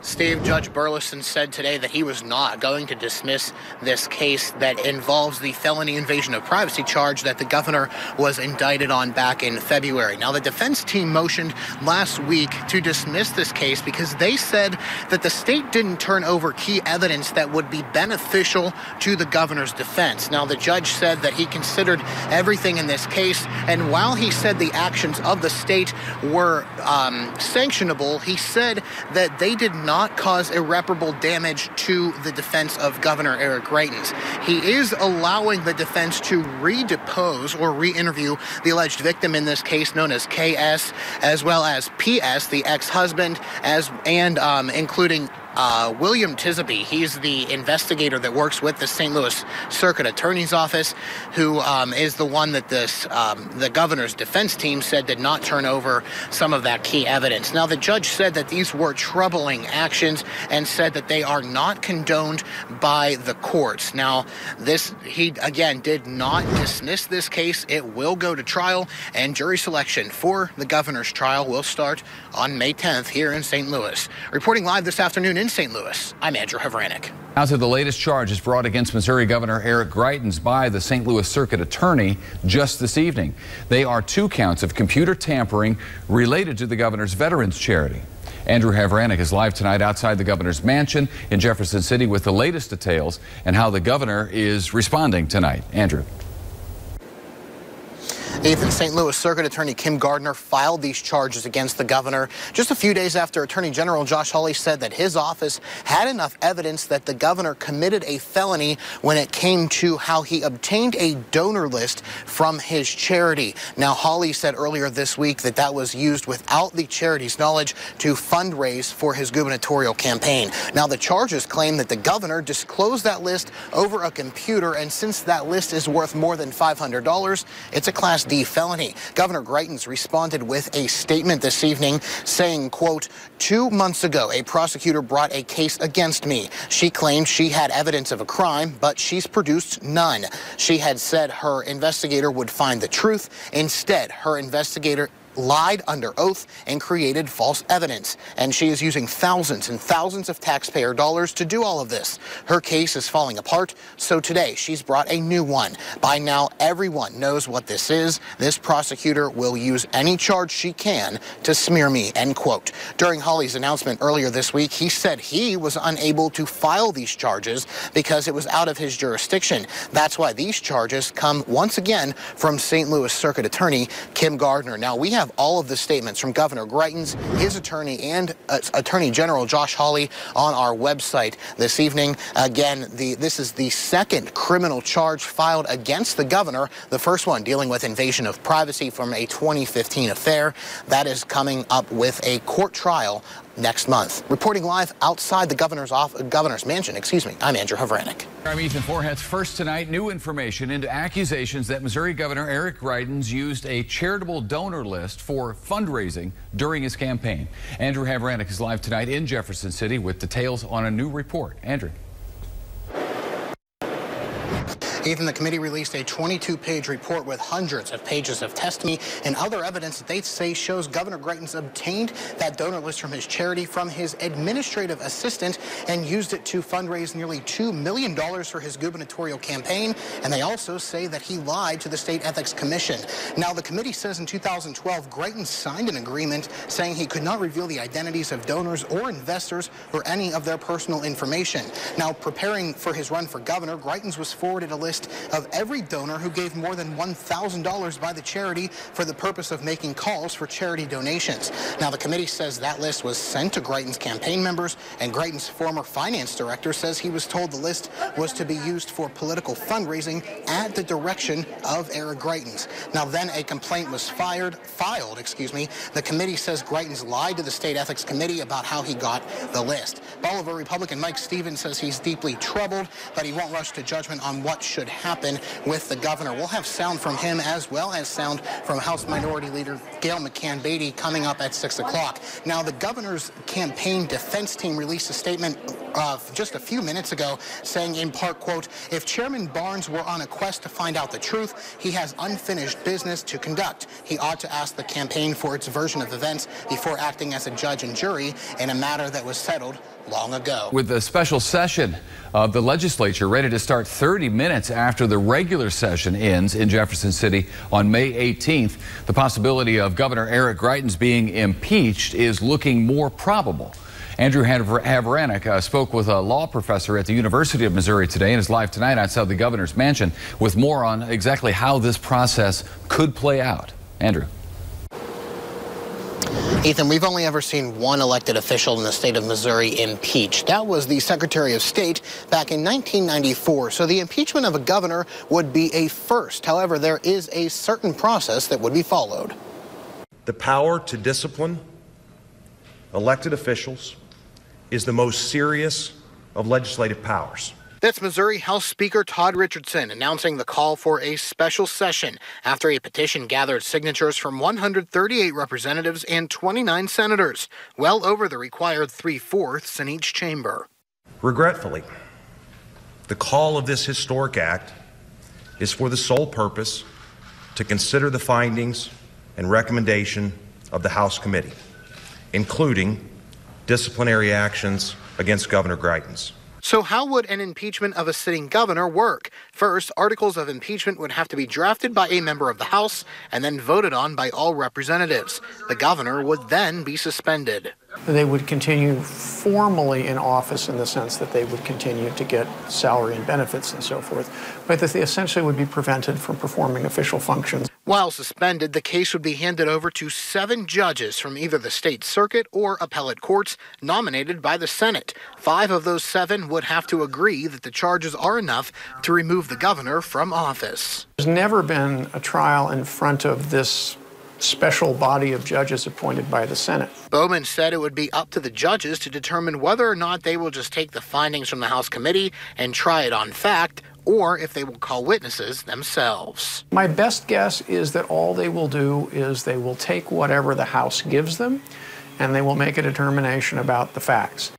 Steve, Judge Burleson said today that he was not going to dismiss this case that involves the felony invasion of privacy charge that the governor was indicted on back in February. Now, the defense team motioned last week to dismiss this case because they said that the state didn't turn over key evidence that would be beneficial to the governor's defense. Now, the judge said that he considered everything in this case, and while he said the actions of the state were sanctionable, he said that they did not cause irreparable damage to the defense of Governor Eric Greitens. He is allowing the defense to re-depose or re-interview the alleged victim in this case, known as KS, as well as PS, the ex-husband, including William Tisby. He's the investigator that works with the St. Louis Circuit Attorney's Office, who is the one that the governor's defense team said did not turn over some of that key evidence. Now, the judge said that these were troubling actions and said that they are not condoned by the courts. Now, he again did not dismiss this case. It will go to trial, and jury selection for the governor's trial will start on May 10th here in St. Louis. Reporting live this afternoon in St. Louis, I'm Andrew Havranek. Now to the latest charges brought against Missouri Governor Eric Greitens by the St. Louis Circuit Attorney just this evening. They are 2 counts of computer tampering related to the governor's veterans charity. Andrew Havranek is live tonight outside the governor's mansion in Jefferson City with the latest details and how the governor is responding tonight. Andrew. Ethan, St. Louis Circuit Attorney Kim Gardner filed these charges against the governor just a few days after Attorney General Josh Hawley said that his office had enough evidence that the governor committed a felony when it came to how he obtained a donor list from his charity. Now, Hawley said earlier this week that that was used without the charity's knowledge to fundraise for his gubernatorial campaign. Now, the charges claim that the governor disclosed that list over a computer, and since that list is worth more than $500, it's a Class D felony. Governor Greitens responded with a statement this evening saying, quote, "2 months ago, a prosecutor brought a case against me. She claimed she had evidence of a crime, but she's produced none. She had said her investigator would find the truth. Instead, her investigator lied under oath and created false evidence. And she is using thousands and thousands of taxpayer dollars to do all of this. Her case is falling apart, so today she's brought a new one. By now, everyone knows what this is. This prosecutor will use any charge she can to smear me," end quote. During Hawley's announcement earlier this week, he said he was unable to file these charges because it was out of his jurisdiction. That's why these charges come once again from St. Louis Circuit Attorney Kim Gardner. Now, we have all of the statements from Governor Greitens, his attorney, and Attorney General Josh Hawley on our website this evening. Again, this is the second criminal charge filed against the governor, the first one dealing with invasion of privacy from a 2015 affair. That is coming up with a court trial next month. Reporting live outside the governor's mansion, I'm Andrew Havranek. I'm Ethan Forhetz. First tonight, new information into accusations that Missouri Governor Eric Greitens used a charitable donor list for fundraising during his campaign. Andrew Havranek is live tonight in Jefferson City with details on a new report. Andrew. Ethan, the committee released a 22-page report with hundreds of pages of testimony and other evidence that they say shows Governor Greitens obtained that donor list from his charity from his administrative assistant and used it to fundraise nearly $2 million for his gubernatorial campaign. And they also say that he lied to the State Ethics Commission. Now, the committee says in 2012, Greitens signed an agreement saying he could not reveal the identities of donors or investors or any of their personal information. Now, preparing for his run for governor, Greitens was forwarded a list of every donor who gave more than $1,000 by the charity for the purpose of making calls for charity donations. Now, the committee says that list was sent to Greitens' campaign members, and Greitens' former finance director says he was told the list was to be used for political fundraising at the direction of Eric Greitens. Now, then a complaint was filed. The committee says Greitens lied to the State Ethics Committee about how he got the list. Bolivar Republican Mike Stevens says he's deeply troubled, but he won't rush to judgment on what should happen with the governor. We'll have sound from him as well as sound from House Minority Leader Gail McCann-Beatty coming up at 6 o'clock. Now, the governor's campaign defense team released a statement just a few minutes ago saying in part, quote, if Chairman Barnes were on a quest to find out the truth, he has unfinished business to conduct. He ought to ask the campaign for its version of events before acting as a judge and jury in a matter that was settled long ago. With the special session of the legislature ready to start 30 minutes after the regular session ends in Jefferson City on May 18th, the possibility of Governor Eric Greitens being impeached is looking more probable. Andrew Havranek spoke with a law professor at the University of Missouri today and is live tonight outside the governor's mansion with more on exactly how this process could play out. Andrew. Ethan, we've only ever seen one elected official in the state of Missouri impeached. That was the Secretary of State back in 1994. So the impeachment of a governor would be a first. However, there is a certain process that would be followed. The power to discipline elected officials is the most serious of legislative powers. That's Missouri House Speaker Todd Richardson announcing the call for a special session after a petition gathered signatures from 138 representatives and 29 senators, well over the required 3/4 in each chamber. Regretfully, the call of this historic act is for the sole purpose to consider the findings and recommendation of the House committee, including disciplinary actions against Governor Greitens. So how would an impeachment of a sitting governor work? First, articles of impeachment would have to be drafted by a member of the House and then voted on by all representatives. The governor would then be suspended. They would continue formally in office in the sense that they would continue to get salary and benefits and so forth, but that they essentially would be prevented from performing official functions. While suspended, the case would be handed over to 7 judges from either the state circuit or appellate courts nominated by the Senate. 5 of those 7 would have to agree that the charges are enough to remove the governor from office. There's never been a trial in front of this special body of judges appointed by the Senate. Bowman said it would be up to the judges to determine whether or not they will just take the findings from the House committee and try it on fact, or if they will call witnesses themselves. My best guess is that all they will do is they will take whatever the House gives them, and they will make a determination about the facts.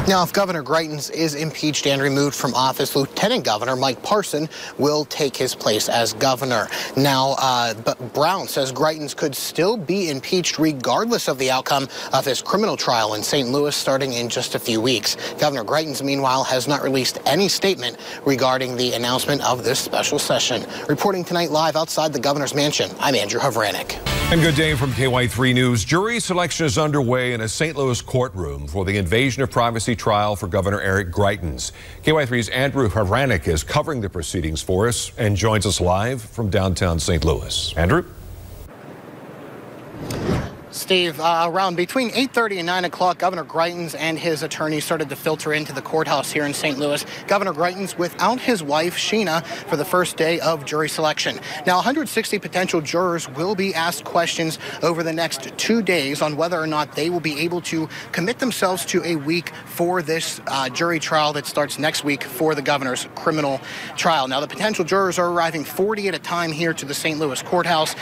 Now, if Governor Greitens is impeached and removed from office, Lieutenant Governor Mike Parson will take his place as governor. Now, but Brown says Greitens could still be impeached regardless of the outcome of his criminal trial in St. Louis starting in just a few weeks. Governor Greitens, meanwhile, has not released any statement regarding the announcement of this special session. Reporting tonight live outside the governor's mansion, I'm Andrew Havranek. And good day from KY3 News. Jury selection is underway in a St. Louis courtroom for the invasion of privacy trial for Governor Eric Greitens. KY3's Andrew Havranek is covering the proceedings for us and joins us live from downtown St. Louis. Andrew? Steve, around between 8:30 and 9 o'clock, Governor Greitens and his attorney started to filter into the courthouse here in St. Louis. Governor Greitens without his wife, Sheena, for the first day of jury selection. Now, 160 potential jurors will be asked questions over the next 2 days on whether or not they will be able to commit themselves to a week for this jury trial that starts next week for the governor's criminal trial. Now, the potential jurors are arriving 40 at a time here to the St. Louis courthouse,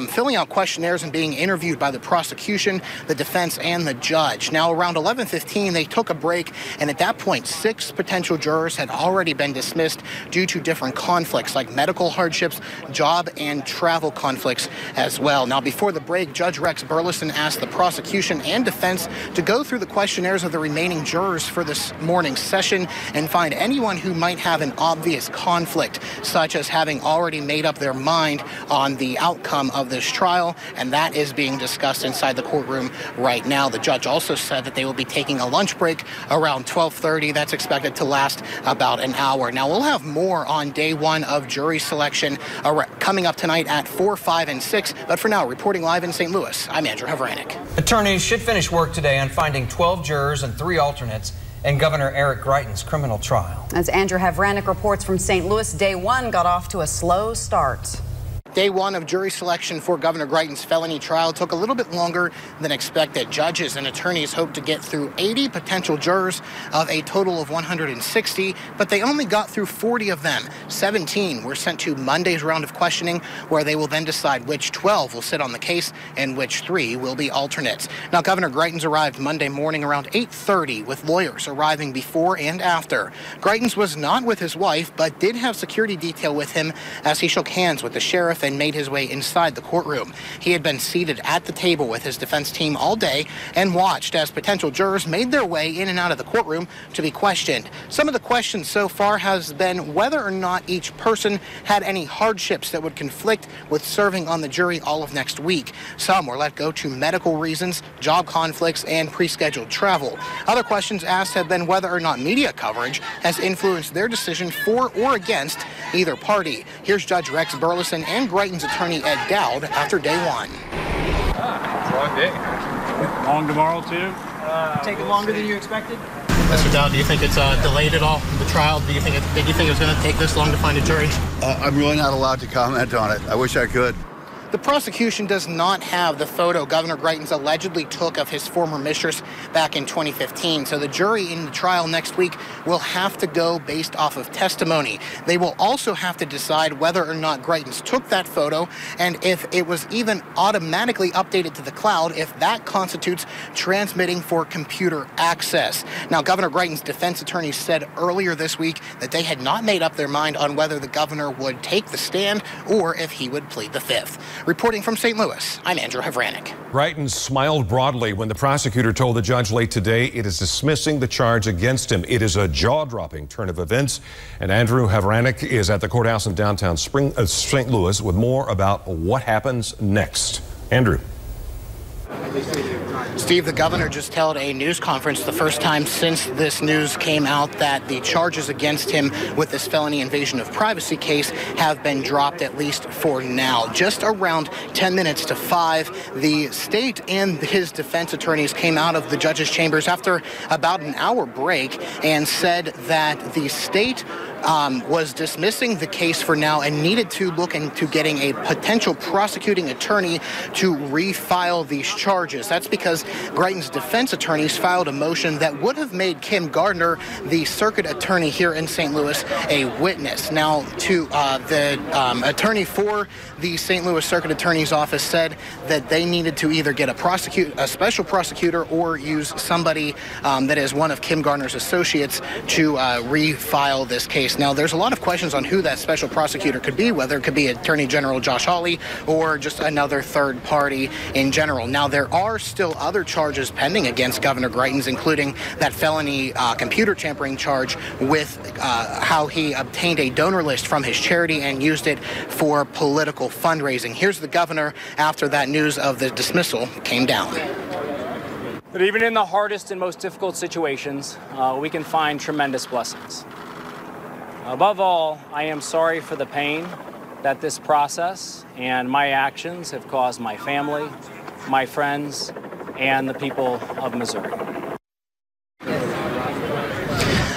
filling out questionnaires and being interviewed by the prosecution, the defense, and the judge. Now, around 11:15, they took a break, and at that point, 6 potential jurors had already been dismissed due to different conflicts like medical hardships, job and travel conflicts as well. Now, before the break, Judge Rex Burleson asked the prosecution and defense to go through the questionnaires of the remaining jurors for this morning's session and find anyone who might have an obvious conflict, such as having already made up their mind on the outcome of this trial, and that is being discussed inside the courtroom right now. The judge also said that they will be taking a lunch break around 12:30. That's expected to last about an hour. Now, we'll have more on day one of jury selection coming up tonight at 4, 5, and 6. But for now, reporting live in St. Louis, I'm Andrew Havranek. Attorneys should finish work today on finding 12 jurors and 3 alternates in Governor Eric Greitens' criminal trial. As Andrew Havranek reports from St. Louis, day one got off to a slow start. Day one of jury selection for Governor Greitens' felony trial took a little bit longer than expected. Judges and attorneys hoped to get through 80 potential jurors of a total of 160, but they only got through 40 of them. 17 were sent to Monday's round of questioning, where they will then decide which 12 will sit on the case and which 3 will be alternates. Now, Governor Greitens arrived Monday morning around 8:30, with lawyers arriving before and after. Greitens was not with his wife, but did have security detail with him as he shook hands with the sheriff and made his way inside the courtroom. He had been seated at the table with his defense team all day and watched as potential jurors made their way in and out of the courtroom to be questioned. Some of the questions so far has been whether or not each person had any hardships that would conflict with serving on the jury all of next week. Some were let go to medical reasons, job conflicts, and pre-scheduled travel. Other questions asked have been whether or not media coverage has influenced their decision for or against either party. Here's Judge Rex Burleson and Greitens' attorney Ed Dowd after day one. Long day. Long tomorrow, too? Taking longer than you expected? Mr. Dowd, do you think it's delayed at all, the trial? Did you think it was going to take this long to find a jury? I'm really not allowed to comment on it. I wish I could. The prosecution does not have the photo Governor Greitens allegedly took of his former mistress back in 2015. So the jury in the trial next week will have to go based off of testimony. They will also have to decide whether or not Greitens took that photo and if it was even automatically updated to the cloud, if that constitutes transmitting for computer access. Now, Governor Greitens' defense attorneys said earlier this week that they had not made up their mind on whether the governor would take the stand or if he would plead the fifth. Reporting from St. Louis, I'm Andrew Havranek. Greitens smiled broadly when the prosecutor told the judge late today it is dismissing the charge against him. It is a jaw-dropping turn of events. And Andrew Havranek is at the courthouse in downtown St. Louis with more about what happens next. Andrew. Steve, the governor just held a news conference, the first time since this news came out that the charges against him with this felony invasion of privacy case have been dropped, at least for now. Just around 10 minutes to 5, the state and his defense attorneys came out of the judge's chambers after about an hour break and said that the state was dismissing the case for now and needed to look into getting a potential prosecuting attorney to refile these charges. That's because Greitens' defense attorneys filed a motion that would have made Kim Gardner, the circuit attorney here in St. Louis, a witness. Now, the attorney for the St. Louis Circuit Attorney's Office said that they needed to either get a special prosecutor or use somebody that is one of Kim Gardner's associates to refile this case. Now, there's a lot of questions on who that special prosecutor could be, whether it could be Attorney General Josh Hawley or just another third party in general. Now, there are still other charges pending against Governor Greitens, including that felony computer tampering charge with how he obtained a donor list from his charity and used it for political fundraising. Here's the governor after that news of the dismissal came down. But even in the hardest and most difficult situations, we can find tremendous blessings. Above all, I am sorry for the pain that this process and my actions have caused my family, my friends, and the people of Missouri.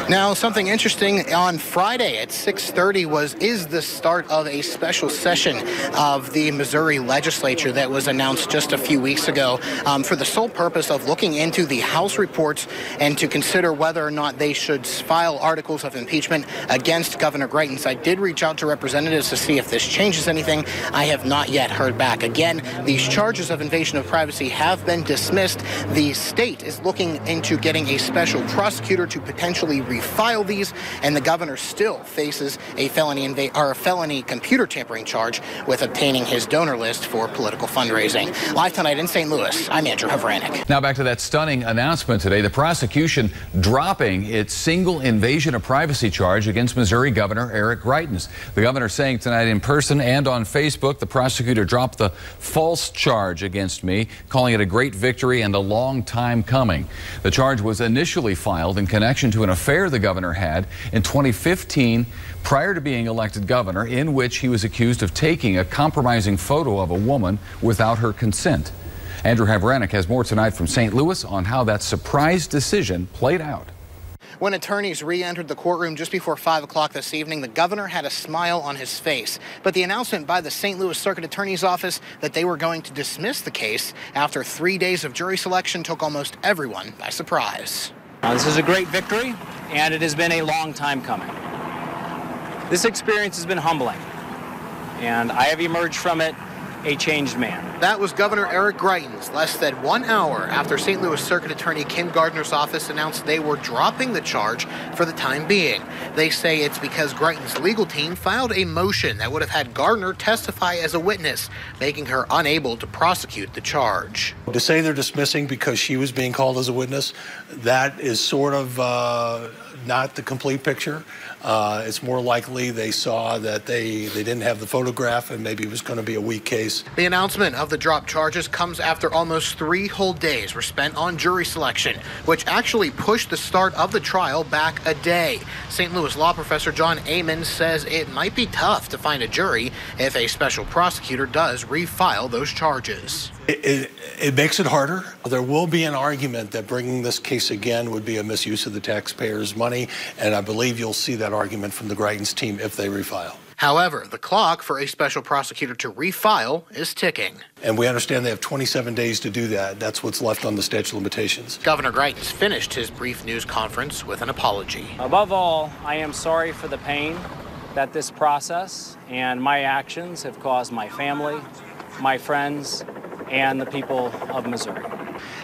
Now, something interesting on Friday at 6:30 is the start of a special session of the Missouri legislature that was announced just a few weeks ago for the sole purpose of looking into the House reports and to consider whether or not they should file articles of impeachment against Governor Greitens. I did reach out to representatives to see if this changes anything. I have not yet heard back. Again, these charges of invasion of privacy have been dismissed. The state is looking into getting a special prosecutor to potentially refile these, and the governor still faces a felony computer tampering charge with obtaining his donor list for political fundraising. Live tonight in St. Louis, I'm Andrew Havranek. Now back to that stunning announcement today. The prosecution dropping its single invasion of privacy charge against Missouri Governor Eric Greitens. The governor saying tonight in person and on Facebook, the prosecutor dropped the false charge against me, calling it a great victory and a long time coming. The charge was initially filed in connection to an affair the governor had in 2015 prior to being elected governor, in which he was accused of taking a compromising photo of a woman without her consent. Andrew Havranek has more tonight from St. Louis on how that surprise decision played out. When attorneys re-entered the courtroom just before 5 o'clock this evening, the governor had a smile on his face. But the announcement by the St. Louis Circuit Attorney's Office that they were going to dismiss the case after 3 days of jury selection took almost everyone by surprise. This is a great victory, and it has been a long time coming. This experience has been humbling, and I have emerged from it a changed man. That was Governor Eric Greitens less than 1 hour after St. Louis Circuit Attorney Kim Gardner's office announced they were dropping the charge for the time being. They say it's because Greitens' legal team filed a motion that would have had Gardner testify as a witness, making her unable to prosecute the charge. To say they're dismissing because she was being called as a witness, that is sort of not the complete picture. It's more likely they saw that they didn't have the photograph and maybe it was going to be a weak case. The announcement of the drop charges comes after almost 3 whole days were spent on jury selection, which actually pushed the start of the trial back a day. St. Louis law professor John Amon says it might be tough to find a jury if a special prosecutor does refile those charges. It makes it harder. There will be an argument that bringing this case again would be a misuse of the taxpayers' money, and I believe you'll see that argument from the Greitens team if they refile. However, the clock for a special prosecutor to refile is ticking. And we understand they have 27 days to do that. That's what's left on the statute of limitations. Governor Greitens finished his brief news conference with an apology. Above all, I am sorry for the pain that this process and my actions have caused my family, my friends, and the people of Missouri.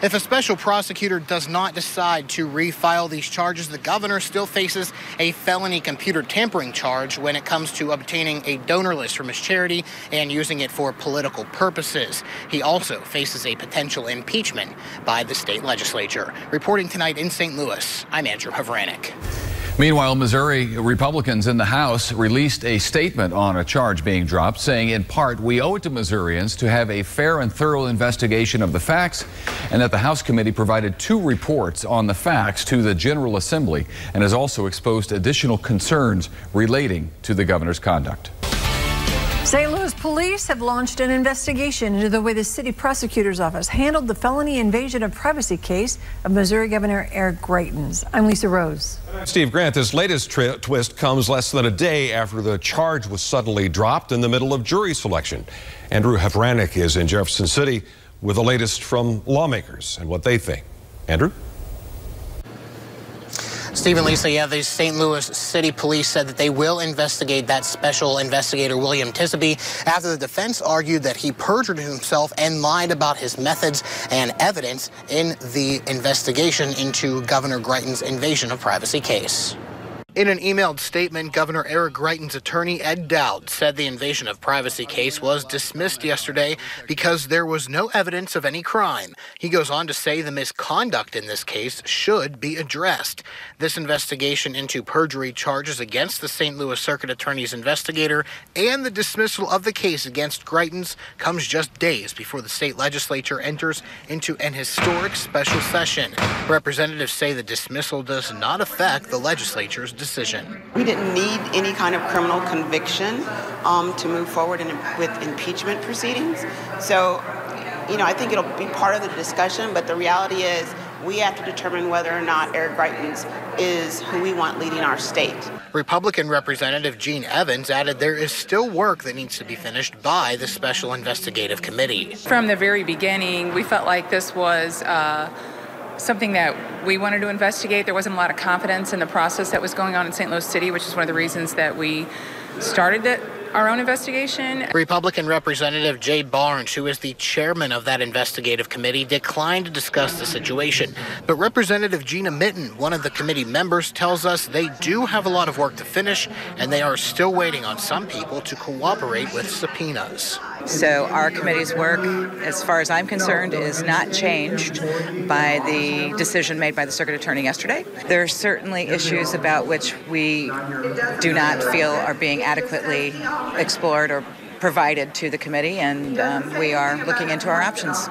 If a special prosecutor does not decide to refile these charges, the governor still faces a felony computer tampering charge when it comes to obtaining a donor list from his charity and using it for political purposes. He also faces a potential impeachment by the state legislature. Reporting tonight in St. Louis, I'm Andrew Havranek. Meanwhile, Missouri Republicans in the House released a statement on a charge being dropped, saying in part, we owe it to Missourians to have a fair and thorough investigation of the facts, and that the House committee provided 2 reports on the facts to the General Assembly and has also exposed additional concerns relating to the governor's conduct. St. Louis police have launched an investigation into the way the city prosecutor's office handled the felony invasion of privacy case of Missouri Governor Eric Greitens. I'm Lisa Rose. Steve Grant, this latest twist comes less than a day after the charge was suddenly dropped in the middle of jury selection. Andrew Havranek is in Jefferson City with the latest from lawmakers and what they think. Andrew? Steve and Lisa, yeah, the St. Louis City Police said that they will investigate that special investigator, William Tisby, after the defense argued that he perjured himself and lied about his methods and evidence in the investigation into Governor Greitens' invasion of privacy case. In an emailed statement, Governor Eric Greitens' attorney, Ed Dowd, said the invasion of privacy case was dismissed yesterday because there was no evidence of any crime. He goes on to say the misconduct in this case should be addressed. This investigation into perjury charges against the St. Louis Circuit Attorney's investigator and the dismissal of the case against Greitens comes just days before the state legislature enters into an historic special session. Representatives say the dismissal does not affect the legislature's decision. We didn't need any kind of criminal conviction to move forward with impeachment proceedings. So, I think it'll be part of the discussion, but the reality is we have to determine whether or not Eric Greitens is who we want leading our state. Republican Representative Gene Evans added there is still work that needs to be finished by the Special Investigative Committee. From the very beginning, we felt like this was something that we wanted to investigate. There wasn't a lot of confidence in the process that was going on in St. Louis City, which is one of the reasons that we started our own investigation. Republican Representative Jay Barnes, who is the chairman of that investigative committee, declined to discuss the situation. But Representative Gina Mitten, one of the committee members, tells us they do have a lot of work to finish, and they are still waiting on some people to cooperate with subpoenas. So our committee's work, as far as I'm concerned, is not changed by the decision made by the Circuit Attorney yesterday. There are certainly issues about which we do not feel are being adequately explored or provided to the committee, and we are looking into our options.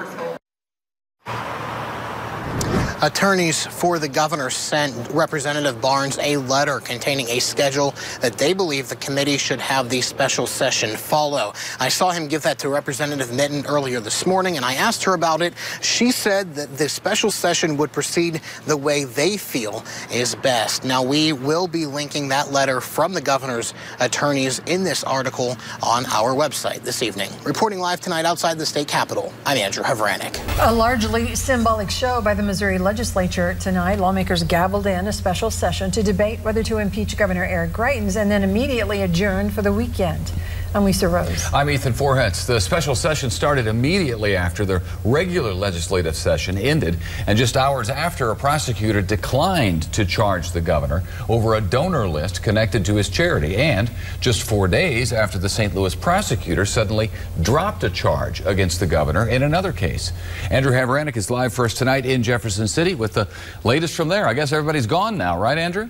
Attorneys for the governor sent Representative Barnes a letter containing a schedule that they believe the committee should have the special session follow. I saw him give that to Representative Mitten earlier this morning, and I asked her about it. She said that the special session would proceed the way they feel is best. Now, we will be linking that letter from the governor's attorneys in this article on our website this evening. Reporting live tonight outside the state capitol, I'm Andrew Havranek. A largely symbolic show by the Missouri legislature tonight. Lawmakers gavelled in a special session to debate whether to impeach Governor Eric Greitens and then immediately adjourned for the weekend. I'm Lisa Rose. I'm Ethan Forhetz. The special session started immediately after the regular legislative session ended, and just hours after a prosecutor declined to charge the governor over a donor list connected to his charity, and just 4 days after the St. Louis prosecutor suddenly dropped a charge against the governor in another case. Andrew Havranek is live for us tonight in Jefferson City with the latest from there. I guess everybody's gone now, right, Andrew?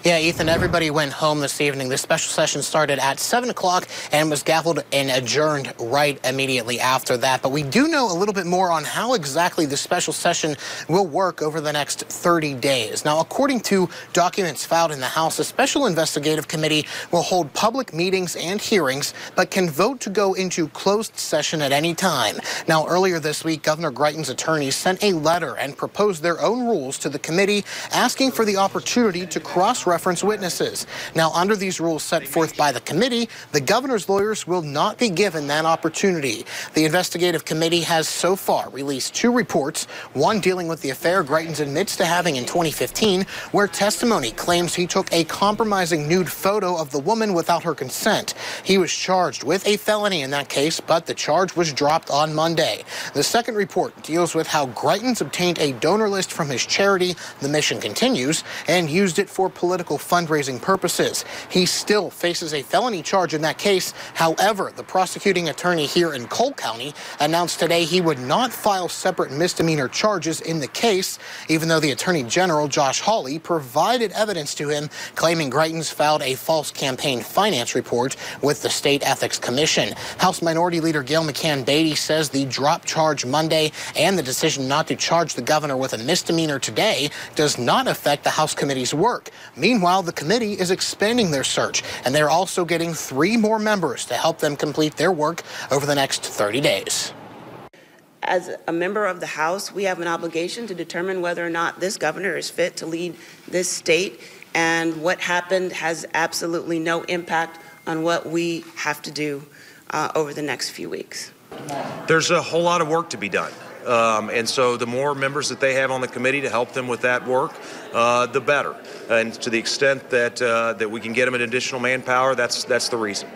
Yeah, Ethan, everybody went home this evening. The special session started at 7 o'clock and was gavelled and adjourned right immediately after that. But we do know a little bit more on how exactly the special session will work over the next 30 days. Now, according to documents filed in the House, the Special Investigative Committee will hold public meetings and hearings, but can vote to go into closed session at any time. Now, earlier this week, Governor Greitens' attorneys sent a letter and proposed their own rules to the committee, asking for the opportunity to cross-reference witnesses. Now, under these rules set forth by the committee, the governor's lawyers will not be given that opportunity. The investigative committee has so far released 2 reports, one dealing with the affair Greitens admits to having in 2015, where testimony claims he took a compromising nude photo of the woman without her consent. He was charged with a felony in that case, but the charge was dropped on Monday. The second report deals with how Greitens obtained a donor list from his charity, The Mission Continues, and used it for political fundraising purposes. He still faces a felony charge in that case. However, the prosecuting attorney here in Cole County announced today he would not file separate misdemeanor charges in the case, even though the Attorney General, Josh Hawley, provided evidence to him claiming Greitens filed a false campaign finance report with the State Ethics Commission. House Minority Leader Gail McCann-Beatty says the drop charge Monday and the decision not to charge the governor with a misdemeanor today does not affect the House committee's work. Meanwhile, the committee is expanding their search, and they're also getting 3 more members to help them complete their work over the next 30 days. As a member of the House, we have an obligation to determine whether or not this governor is fit to lead this state, and what happened has absolutely no impact on what we have to do over the next few weeks. There's a whole lot of work to be done. And so the more members that they have on the committee to help them with that work, the better. And to the extent that that we can get them an additional manpower, that's the reason.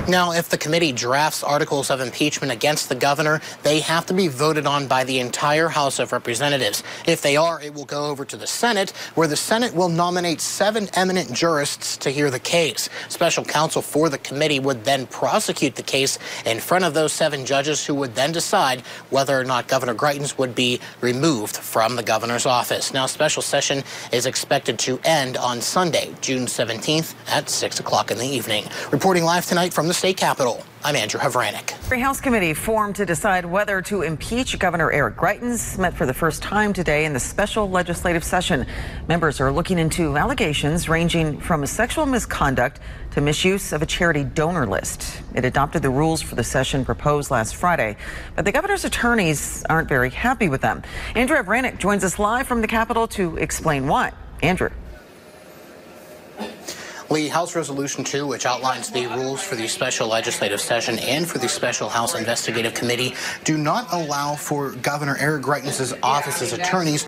Now, if the committee drafts articles of impeachment against the governor, they have to be voted on by the entire House of Representatives. If they are, it will go over to the Senate, where the Senate will nominate 7 eminent jurists to hear the case. Special counsel for the committee would then prosecute the case in front of those 7 judges, who would then decide whether or not Governor Greitens would be removed from the governor's office. Now, special session is expected to end on Sunday, June 17th at 6 o'clock in the evening. Reporting live tonight from the state capitol, I'm Andrew Havranek. The House committee formed to decide whether to impeach Governor Eric Greitens met for the first time today in the special legislative session. Members are looking into allegations ranging from sexual misconduct to misuse of a charity donor list. It adopted the rules for the session proposed last Friday, but the governor's attorneys aren't very happy with them. Andrew Havranek joins us live from the Capitol to explain why. Andrew. Lee, House Resolution 2, which outlines the rules for the special legislative session and for the special House Investigative Committee, do not allow for Governor Eric Greitens' office's attorneys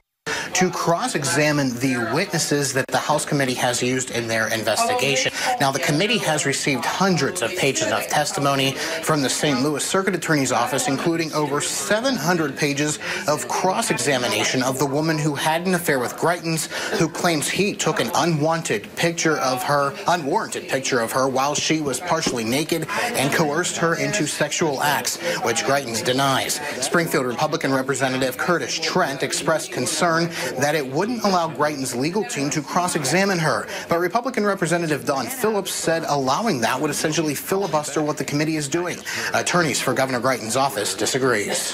to cross-examine the witnesses that the House committee has used in their investigation. Now, the committee has received hundreds of pages of testimony from the St. Louis Circuit Attorney's Office, including over 700 pages of cross-examination of the woman who had an affair with Greitens, who claims he took an unwanted picture of her, unwarranted picture of her while she was partially naked and coerced her into sexual acts, which Greitens denies. Springfield Republican Representative Curtis Trent expressed concern that it wouldn't allow Greitens' legal team to cross-examine her. But Republican Representative Don Phillips said allowing that would essentially filibuster what the committee is doing. Attorneys for Governor Greitens' office disagrees.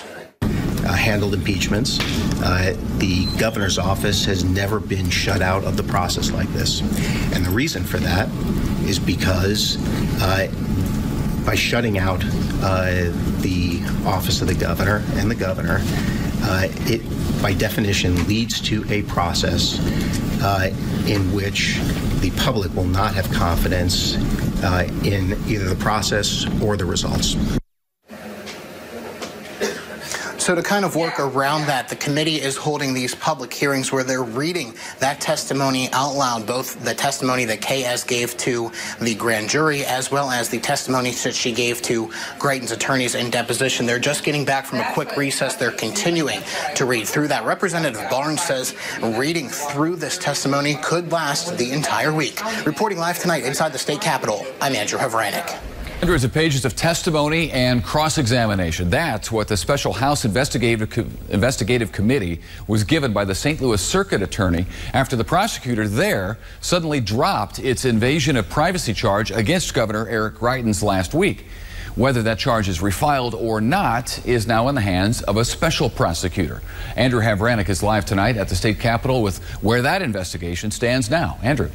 Handled impeachments. The governor's office has never been shut out of the process like this. And the reason for that is because by shutting out the office of the governor and the governor, it by definition leads to a process in which the public will not have confidence in either the process or the results. So to kind of work around that, the committee is holding these public hearings where they're reading that testimony out loud, both the testimony that KS gave to the grand jury as well as the testimony that she gave to Greitens' attorneys in deposition. They're just getting back from a quick recess. They're continuing to read through that. Representative Barnes says reading through this testimony could last the entire week. Reporting live tonight inside the state capitol, I'm Andrew Havranek. Hundreds of pages of testimony and cross-examination. That's what the special House Investigative Committee was given by the St. Louis Circuit Attorney after the prosecutor there suddenly dropped its invasion of privacy charge against Governor Eric Greitens last week. Whether that charge is refiled or not is now in the hands of a special prosecutor. Andrew Havranek is live tonight at the state capitol with where that investigation stands now. Andrew.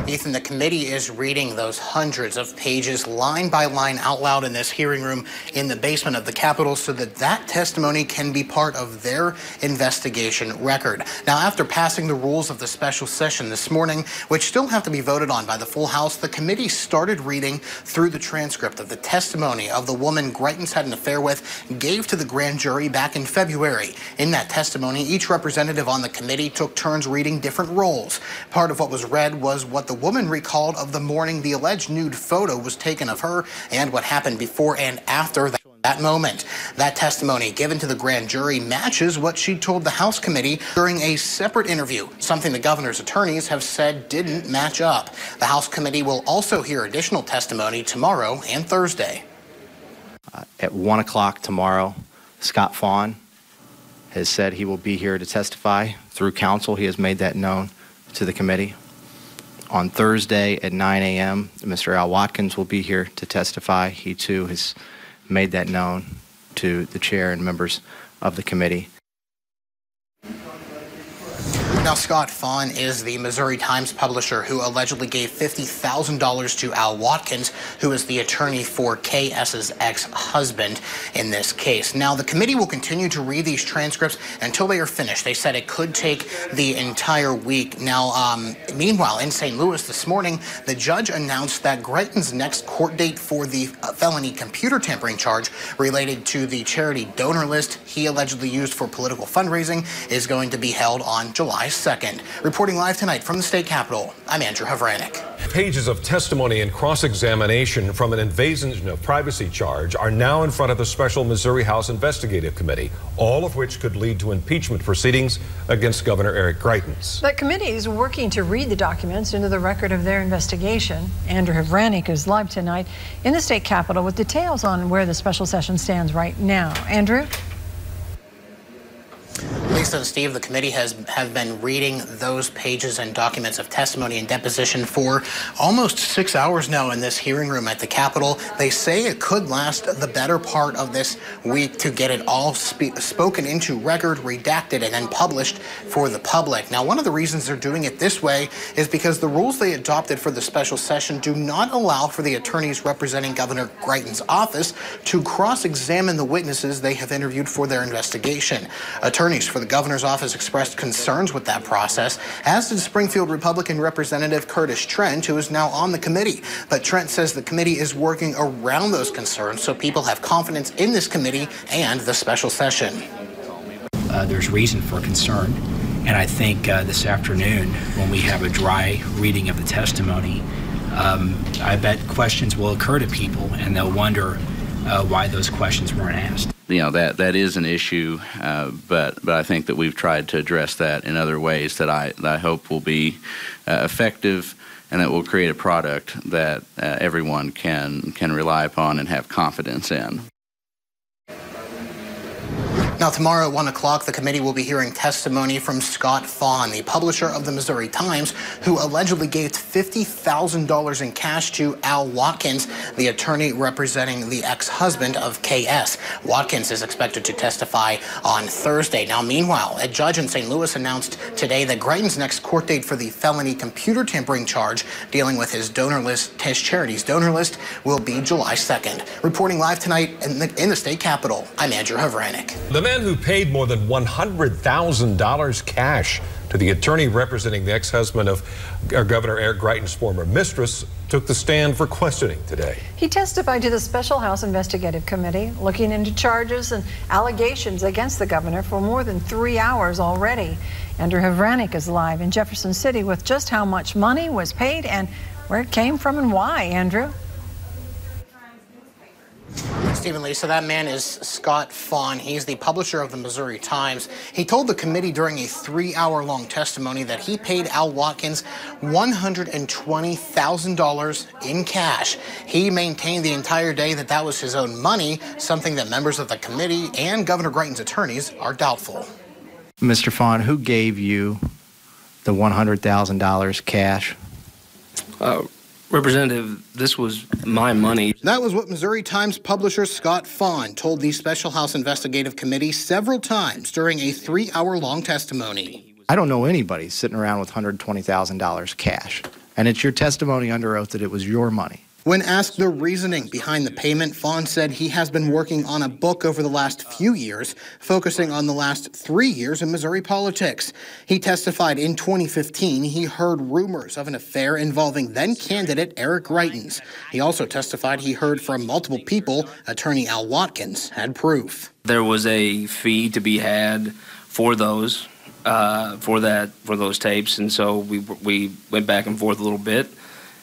Ethan, the committee is reading those hundreds of pages line by line out loud in this hearing room in the basement of the Capitol so that that testimony can be part of their investigation record. Now, after passing the rules of the special session this morning, which still have to be voted on by the full House, the committee started reading through the transcript of the testimony of the woman Greitens had an affair with, gave to the grand jury back in February. In that testimony, each representative on the committee took turns reading different roles. Part of what was read was what the woman recalled of the morning the alleged nude photo was taken of her and what happened before and after that moment. That testimony given to the grand jury matches what she told the House committee during a separate interview, something the governor's attorneys have said didn't match up. The House committee will also hear additional testimony tomorrow and Thursday. At 1 o'clock tomorrow, Scott Fawn has said he will be here to testify through counsel. He has made that known to the committee. On Thursday at 9 a.m., Mr. Al Watkins will be here to testify. He, too, has made that known to the chair and members of the committee. Now, Scott Fawn is the Missouri Times publisher who allegedly gave $50,000 to Al Watkins, who is the attorney for KS's ex-husband in this case. Now, the committee will continue to read these transcripts until they are finished. They said it could take the entire week. Now, meanwhile, in St. Louis this morning, the judge announced that Greitens' next court date for the felony computer tampering charge related to the charity donor list he allegedly used for political fundraising is going to be held on July 2nd. Reporting live tonight from the state capitol, I'm Andrew Havranek. Pages of testimony and cross-examination from an invasion of privacy charge are now in front of the special Missouri House Investigative Committee, all of which could lead to impeachment proceedings against Governor Eric Greitens. The committee is working to read the documents into the record of their investigation. Andrew Havranek is live tonight in the state capitol with details on where the special session stands right now. Andrew? Lisa and Steve, the committee have been reading those pages and documents of testimony and deposition for almost 6 hours now in this hearing room at the Capitol. They say it could last the better part of this week to get it all spoken into record, redacted, and then published for the public. Now, one of the reasons they're doing it this way is because the rules they adopted for the special session do not allow for the attorneys representing Governor Greitens' office to cross-examine the witnesses they have interviewed for their investigation. Attorneys for the governor's office expressed concerns with that process, as did Springfield Republican Representative Curtis Trent, who is now on the committee. But Trent says the committee is working around those concerns so people have confidence in this committee and the special session. There's reason for concern, and I think this afternoon, when we have a dry reading of the testimony, I bet questions will occur to people, and they'll wonder why those questions weren't asked. You know, that is an issue, but I think that we've tried to address that in other ways that I hope will be effective, and that will create a product that everyone can rely upon and have confidence in. Now, tomorrow at 1 o'clock, the committee will be hearing testimony from Scott Fawn, the publisher of the Missouri Times, who allegedly gave $50,000 in cash to Al Watkins, the attorney representing the ex-husband of KS. Watkins is expected to testify on Thursday. Now, meanwhile, a judge in St. Louis announced today that Greitens' next court date for the felony computer tampering charge dealing with his donor list, his charity's donor list, will be July 2nd. Reporting live tonight in the state capitol, I'm Andrew Havranek. The man who paid more than $100,000 cash to the attorney representing the ex-husband of Governor Eric Greitens' former mistress took the stand for questioning today. He testified to the Special House Investigative Committee, looking into charges and allegations against the governor for more than 3 hours already. Andrew Havranek is live in Jefferson City with just how much money was paid and where it came from and why. Andrew? Stephen Lee, so that man is Scott Fawn. He's the publisher of the Missouri Times. He told the committee during a 3-hour-long testimony that he paid Al Watkins $120,000 in cash. He maintained the entire day that that was his own money, something that members of the committee and Governor Greitens' attorneys are doubtful. Mr. Fawn, who gave you the $100,000 cash? Representative, this was my money. That was what Missouri Times publisher Scott Fawn told the Special House Investigative Committee several times during a 3-hour-long testimony. I don't know anybody sitting around with $120,000 cash, and it's your testimony under oath that it was your money. When asked the reasoning behind the payment, Fawn said he has been working on a book over the last few years, focusing on the last 3 years in Missouri politics. He testified in 2015 he heard rumors of an affair involving then-candidate Eric Greitens. He also testified he heard from multiple people attorney Al Watkins had proof. There was a fee to be had for those tapes, and so we went back and forth a little bit,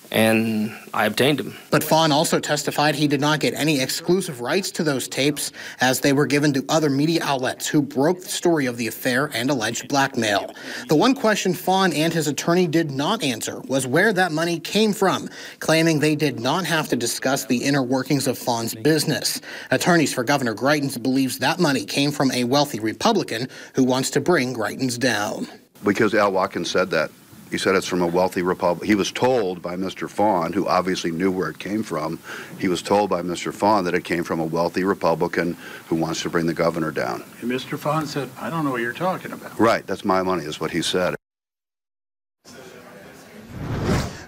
and I obtained them. But Fawn also testified he did not get any exclusive rights to those tapes, as they were given to other media outlets who broke the story of the affair and alleged blackmail. The one question Fawn and his attorney did not answer was where that money came from, claiming they did not have to discuss the inner workings of Fawn's business. Attorneys for Governor Greitens believes that money came from a wealthy Republican who wants to bring Greitens down. Because Al Watkins said that. He said it's from a wealthy Republican. He was told by Mr. Fawn, who obviously knew where it came from, he was told by Mr. Fawn that it came from a wealthy Republican who wants to bring the governor down. And Mr. Fawn said, I don't know what you're talking about. Right, that's my money, is what he said.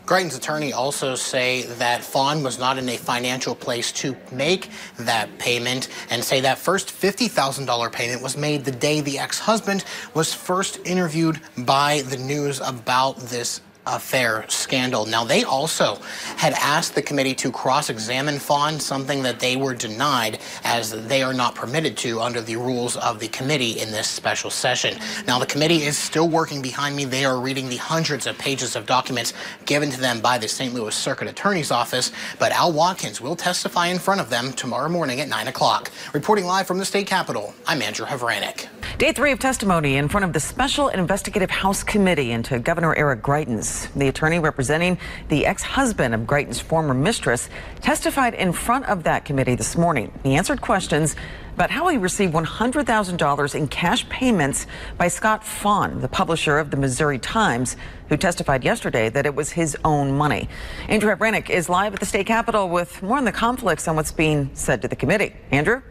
Greitens' attorney also say that Fawn was not in a financial place to make that payment, and say that first $50,000 payment was made the day the ex-husband was first interviewed by the news about this affair scandal. Now, they also had asked the committee to cross-examine Fawn, something that they were denied, as they are not permitted to under the rules of the committee in this special session. Now, the committee is still working behind me. They are reading the hundreds of pages of documents given to them by the St. Louis Circuit Attorney's Office, but Al Watkins will testify in front of them tomorrow morning at 9 o'clock. Reporting live from the state capitol, I'm Andrew Havranek. Day 3 of testimony in front of the Special Investigative House Committee into Governor Eric Greitens. The attorney representing the ex-husband of Greitens' former mistress testified in front of that committee this morning. He answered questions about how he received $100,000 in cash payments by Scott Faughn, the publisher of the Missouri Times, who testified yesterday that it was his own money. Andrew Havranek is live at the state capitol with more on the conflicts and what's being said to the committee. Andrew?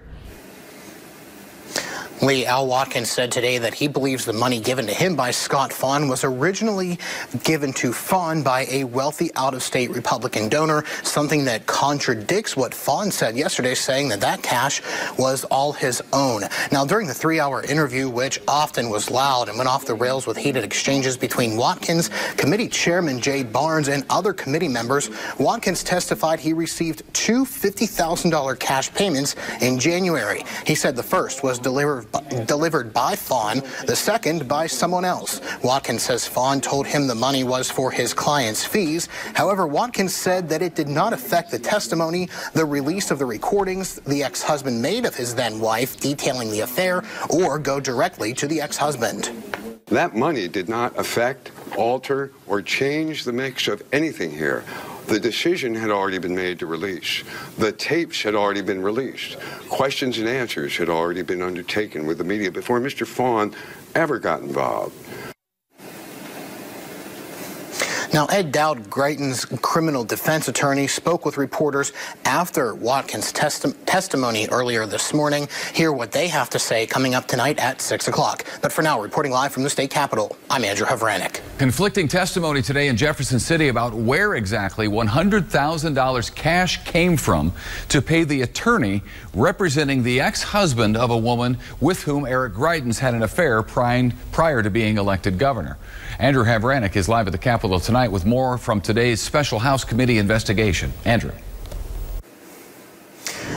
Lee, Al Watkins said today that he believes the money given to him by Scott Faughn was originally given to Faughn by a wealthy out-of-state Republican donor, something that contradicts what Faughn said yesterday, saying that that cash was all his own. Now, during the 3-hour interview, which often was loud and went off the rails with heated exchanges between Watkins, committee chairman Jay Barnes, and other committee members, Watkins testified he received two $50,000 cash payments in January. He said the first was delivered by Faughn, the second by someone else. Watkins says Faughn told him the money was for his client's fees. However, Watkins said that it did not affect the testimony, the release of the recordings the ex-husband made of his then-wife detailing the affair, or go directly to the ex-husband. That money did not affect, alter, or change the mix of anything here. The decision had already been made to release. The tapes had already been released. Questions and answers had already been undertaken with the media before Mr. Faughn ever got involved. Now, Ed Dowd, Greitens' criminal defense attorney, spoke with reporters after Watkins' testimony earlier this morning. Hear what they have to say coming up tonight at 6 o'clock. But for now, reporting live from the state capitol, I'm Andrew Havranek. Conflicting testimony today in Jefferson City about where exactly $100,000 cash came from to pay the attorney representing the ex-husband of a woman with whom Eric Greitens had an affair prior to being elected governor. Andrew Havranek is live at the Capitol tonight with more from today's special House committee investigation. Andrew.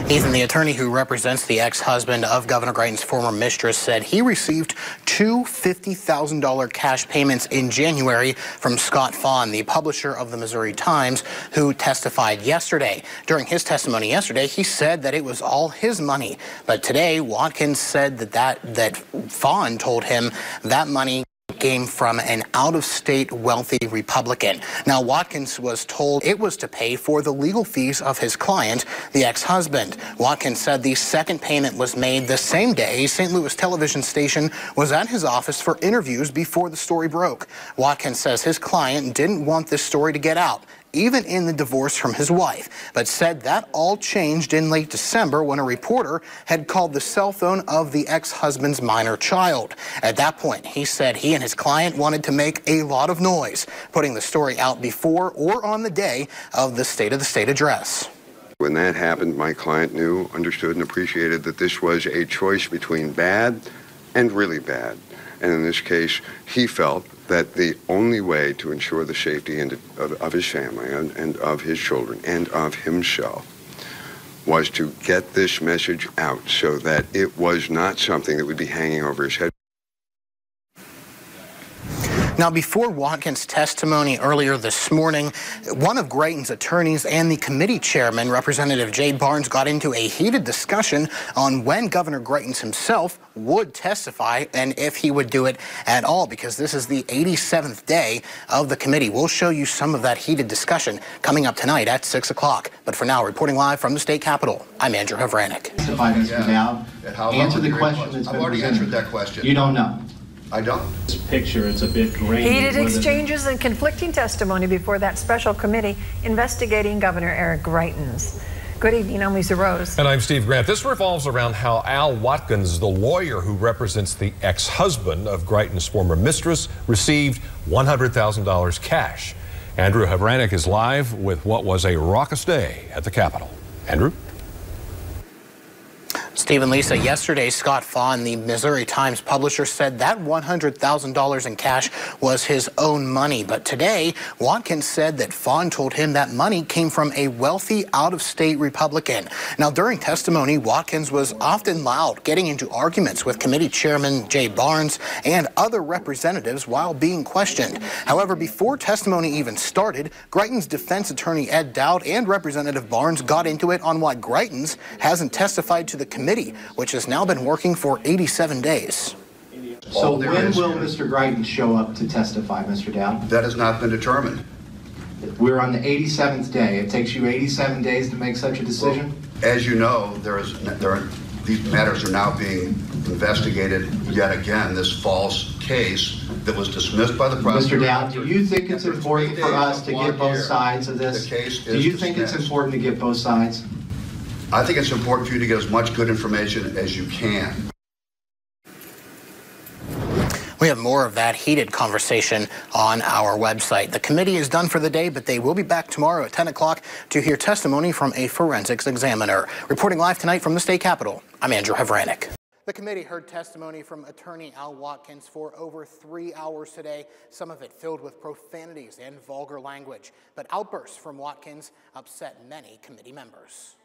Ethan, the attorney who represents the ex-husband of Governor Greitens' former mistress, said he received two $50,000 cash payments in January from Scott Faughn, the publisher of the Missouri Times, who testified yesterday. During his testimony yesterday, he said that it was all his money. But today, Watkins said that Faughn told him that money came from an out-of-state wealthy Republican. Now, Watkins was told it was to pay for the legal fees of his client, the ex-husband. Watkins said the second payment was made the same day St. Louis television station was at his office for interviews before the story broke. Watkins says his client didn't want this story to get out, even in the divorce from his wife, but said that all changed in late December when a reporter had called the cell phone of the ex-husband's minor child. At that point, he said he and his client wanted to make a lot of noise, putting the story out before or on the day of the State of the State address. When that happened, my client knew, understood, and appreciated that this was a choice between bad and really bad. And in this case, he felt that the only way to ensure the safety of his family and of his children and of himself was to get this message out so that it was not something that would be hanging over his head. Now, before Watkins' testimony earlier this morning, one of Greitens' attorneys and the committee chairman, Representative Jay Barnes, got into a heated discussion on when Governor Greitens himself would testify and if he would do it at all, because this is the 87th day of the committee. We'll show you some of that heated discussion coming up tonight at 6 o'clock. But for now, reporting live from the state capitol, I'm Andrew Havranek. Mr. Dowd, answer the question that's been presented. I've already answered that question. You don't know. I don't. This picture, it's a bit grainy. Heated exchanges and conflicting testimony before that special committee investigating Governor Eric Greitens. Good evening, I'm Lisa Rose. And I'm Steve Grant. This revolves around how Al Watkins, the lawyer who represents the ex-husband of Greitens' former mistress, received $100,000 cash. Andrew Havranek is live with what was a raucous day at the Capitol. Andrew? Steve and Lisa, yesterday Scott Faughn, the Missouri Times publisher, said that $100,000 in cash was his own money. But today, Watkins said that Faughn told him that money came from a wealthy out-of-state Republican. Now, during testimony, Watkins was often loud, getting into arguments with committee chairman Jay Barnes and other representatives while being questioned. However, before testimony even started, Greitens' defense attorney Ed Dowd and Representative Barnes got into it on why Greitens hasn't testified to the committee, which has now been working for 87 days. So when will Mr. Greitens show up to testify, Mr. Dowd? That has not been determined. We're on the 87th day. It takes you 87 days to make such a decision? Well, as you know, these matters are now being investigated yet again, this false case that was dismissed by the prosecutor. Mr. Dowd, do you think it's important for us to get both sides of this? Do you think it's important to get both sides? I think it's important for you to get as much good information as you can. We have more of that heated conversation on our website. The committee is done for the day, but they will be back tomorrow at 10 o'clock to hear testimony from a forensics examiner. Reporting live tonight from the state capitol, I'm Andrew Havranek. The committee heard testimony from attorney Al Watkins for over 3 hours today, some of it filled with profanities and vulgar language. But outbursts from Watkins upset many committee members.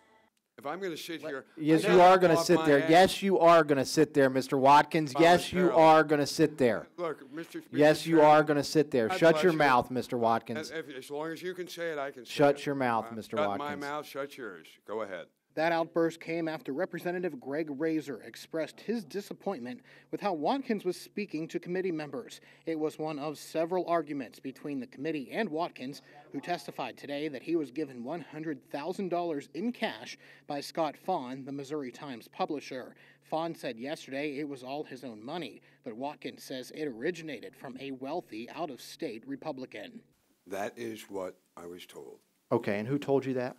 If I'm going to sit here... Yes, you are going to sit there. Yes, you are going to sit there, Mr. Watkins. Yes, you are going to sit there. Look, Mr. Yes, you are going to sit there. Shut your mouth, Mr. Watkins. As long as you can say it, I can say it. Shut your mouth, Mr. Watkins. Shut my mouth, shut yours. Go ahead. That outburst came after Representative Greg Razor expressed his disappointment with how Watkins was speaking to committee members. It was one of several arguments between the committee and Watkins, who testified today that he was given $100,000 in cash by Scott Fahn, the Missouri Times publisher. Fahn said yesterday it was all his own money, but Watkins says it originated from a wealthy, out-of-state Republican. That is what I was told. Okay, and who told you that?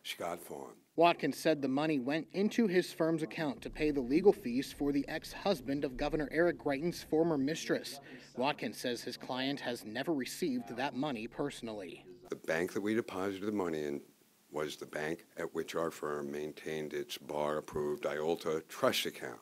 Scott Fahn. Watkins said the money went into his firm's account to pay the legal fees for the ex-husband of Governor Eric Greitens' former mistress. Watkins says his client has never received that money personally. The bank that we deposited the money in was the bank at which our firm maintained its bar-approved IOLTA trust account,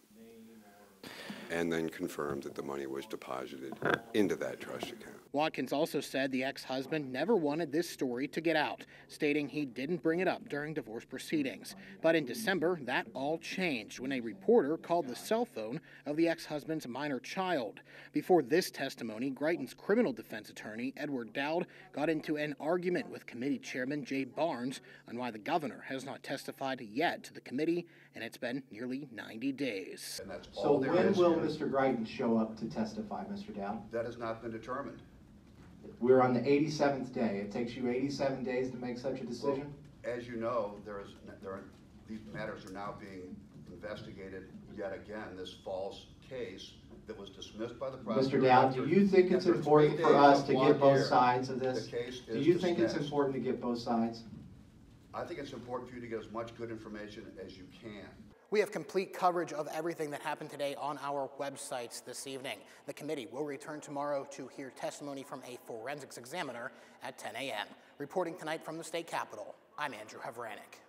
and then confirmed that the money was deposited into that trust account. Watkins also said the ex-husband never wanted this story to get out, stating he didn't bring it up during divorce proceedings. But in December, that all changed when a reporter called the cell phone of the ex-husband's minor child. Before this testimony, Greitens' criminal defense attorney, Edward Dowd, got into an argument with committee chairman Jay Barnes on why the governor has not testified yet to the committee, and it's been nearly 90 days. So when will Mr. Greitens show up to testify, Mr. Dowd? That has not been determined. We're on the 87th day. It takes you 87 days to make such a decision? Well, as you know, these matters are now being investigated yet again, this false case that was dismissed by the prosecutor. Mr. Dowd, do you think it's important for us to get both sides of this? Do you think it's important to get both sides? I think it's important for you to get as much good information as you can. We have complete coverage of everything that happened today on our websites this evening. The committee will return tomorrow to hear testimony from a forensics examiner at 10 a.m. Reporting tonight from the state capitol, I'm Andrew Havranek.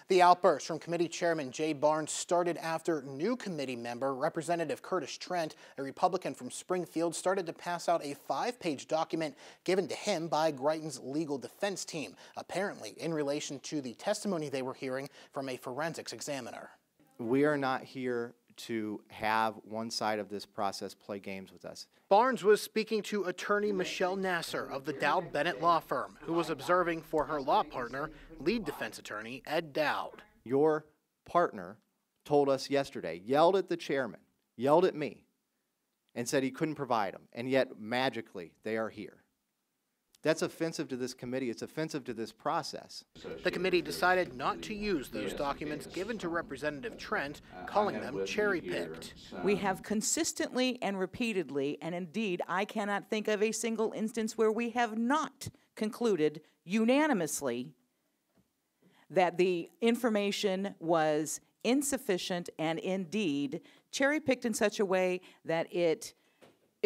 The outburst from committee chairman Jay Barnes started after new committee member Representative Curtis Trent, a Republican from Springfield, started to pass out a 5-page document given to him by Greitens' legal defense team, apparently in relation to the testimony they were hearing from a forensics examiner. We are not here to have one side of this process play games with us. Barnes was speaking to attorney Michelle Nasser of the Dowd Bennett law firm, who was observing for her law partner, lead defense attorney Ed Dowd. Your partner told us yesterday, yelled at the chairman, yelled at me, and said he couldn't provide them, and yet magically they are here. That's offensive to this committee. It's offensive to this process. The committee decided not to use those documents given to Representative Trent, calling them cherry-picked. We have consistently and repeatedly, and indeed I cannot think of a single instance where we have not concluded unanimously that the information was insufficient and indeed cherry-picked in such a way that it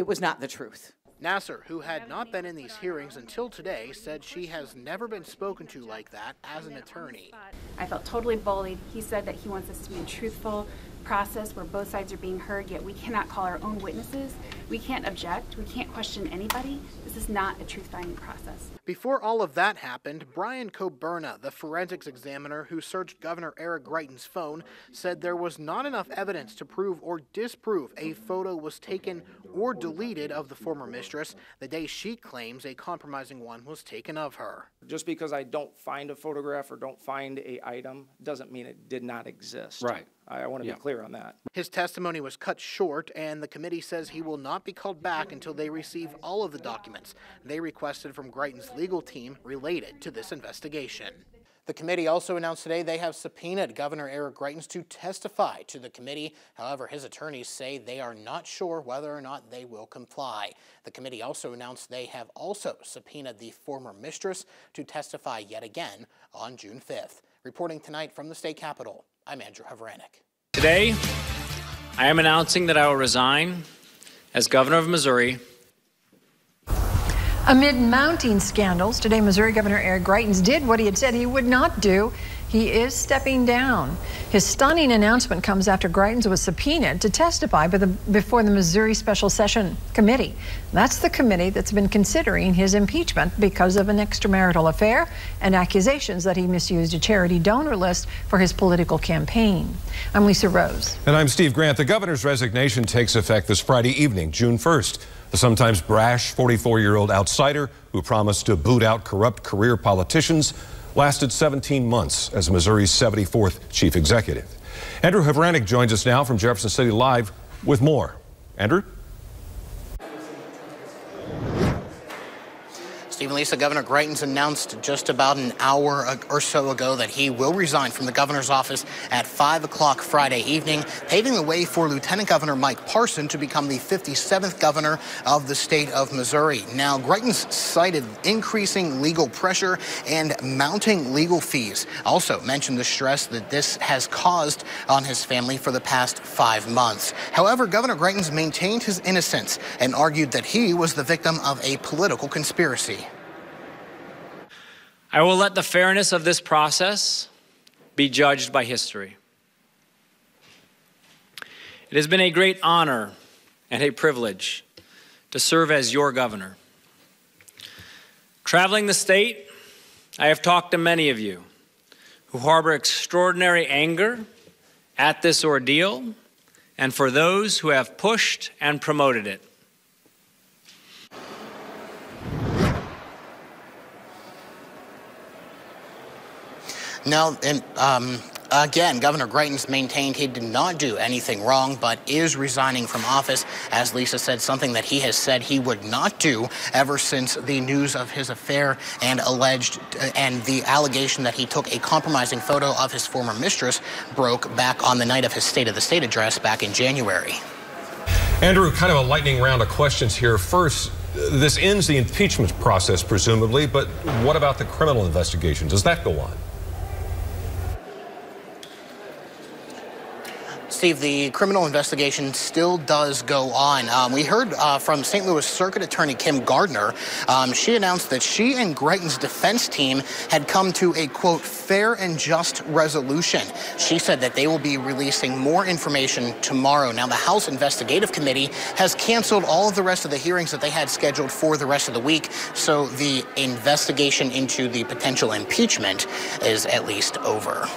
was not the truth. Nasser, who had not been in these hearings until today, said she has never been spoken to like that as an attorney. I felt totally bullied. He said that he wants us to be a truthful process where both sides are being heard, yet we cannot call our own witnesses. We can't object. We can't question anybody. This is not a truth-finding process. Before all of that happened, Brian Coburna, the forensics examiner who searched Governor Eric Greitens' phone, said there was not enough evidence to prove or disprove a photo was taken or deleted of the former mistress the day she claims a compromising one was taken of her. Just because I don't find a photograph or don't find an item doesn't mean it did not exist. Right. I want to be clear on that. His testimony was cut short, and the committee says he will not be called back until they receive all of the documents they requested from Greitens' legal team related to this investigation. The committee also announced today they have subpoenaed Governor Eric Greitens to testify to the committee. However, his attorneys say they are not sure whether or not they will comply. The committee also announced they have also subpoenaed the former mistress to testify yet again on June 5th. Reporting tonight from the state capitol, I'm Andrew Havranek. Today, I am announcing that I will resign as governor of Missouri. Amid mounting scandals, today Missouri Governor Eric Greitens did what he had said he would not do. He is stepping down. His stunning announcement comes after Greitens was subpoenaed to testify before the Missouri Special Session Committee. That's the committee that's been considering his impeachment because of an extramarital affair and accusations that he misused a charity donor list for his political campaign. I'm Lisa Rose. And I'm Steve Grant. The governor's resignation takes effect this Friday evening, June 1st. The sometimes brash 44-year-old outsider who promised to boot out corrupt career politicians lasted 17 months as Missouri's 74th chief executive. Andrew Havranek joins us now from Jefferson City Live with more. Andrew? Stephen, Lisa, Governor Greitens announced just about an hour or so ago that he will resign from the governor's office at 5 o'clock Friday evening, paving the way for Lieutenant Governor Mike Parson to become the 57th governor of the state of Missouri. Now, Greitens cited increasing legal pressure and mounting legal fees. Also mentioned the stress that this has caused on his family for the past 5 months. However, Governor Greitens maintained his innocence and argued that he was the victim of a political conspiracy. I will let the fairness of this process be judged by history. It has been a great honor and a privilege to serve as your governor. Traveling the state, I have talked to many of you who harbor extraordinary anger at this ordeal and for those who have pushed and promoted it. Now, again, Governor Greitens maintained he did not do anything wrong, but is resigning from office. As Lisa said, something that he has said he would not do ever since the news of his affair and the allegation that he took a compromising photo of his former mistress broke back on the night of his State of the State address back in January. Andrew, kind of a lightning round of questions here. First, this ends the impeachment process, presumably, but what about the criminal investigation? Does that go on? Steve, the criminal investigation still does go on. We heard from St. Louis Circuit Attorney Kim Gardner. She announced that she and Greitens' defense team had come to a, quote, fair and just resolution. She said that they will be releasing more information tomorrow. Now, the House Investigative Committee has canceled all of the rest of the hearings that they had scheduled for the rest of the week, so the investigation into the potential impeachment is at least over.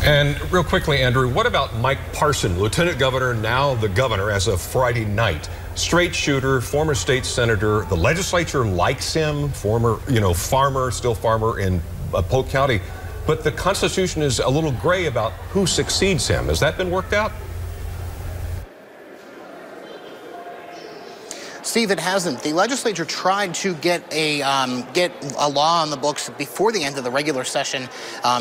And real quickly, Andrew, what about Mike Parson, Lieutenant Governor, now the governor as of Friday night? Straight shooter, former state senator. The legislature likes him, former, farmer, still farmer in Polk County. But the Constitution is a little gray about who succeeds him. Has that been worked out? Steve, it hasn't. The legislature tried to get a law on the books before the end of the regular session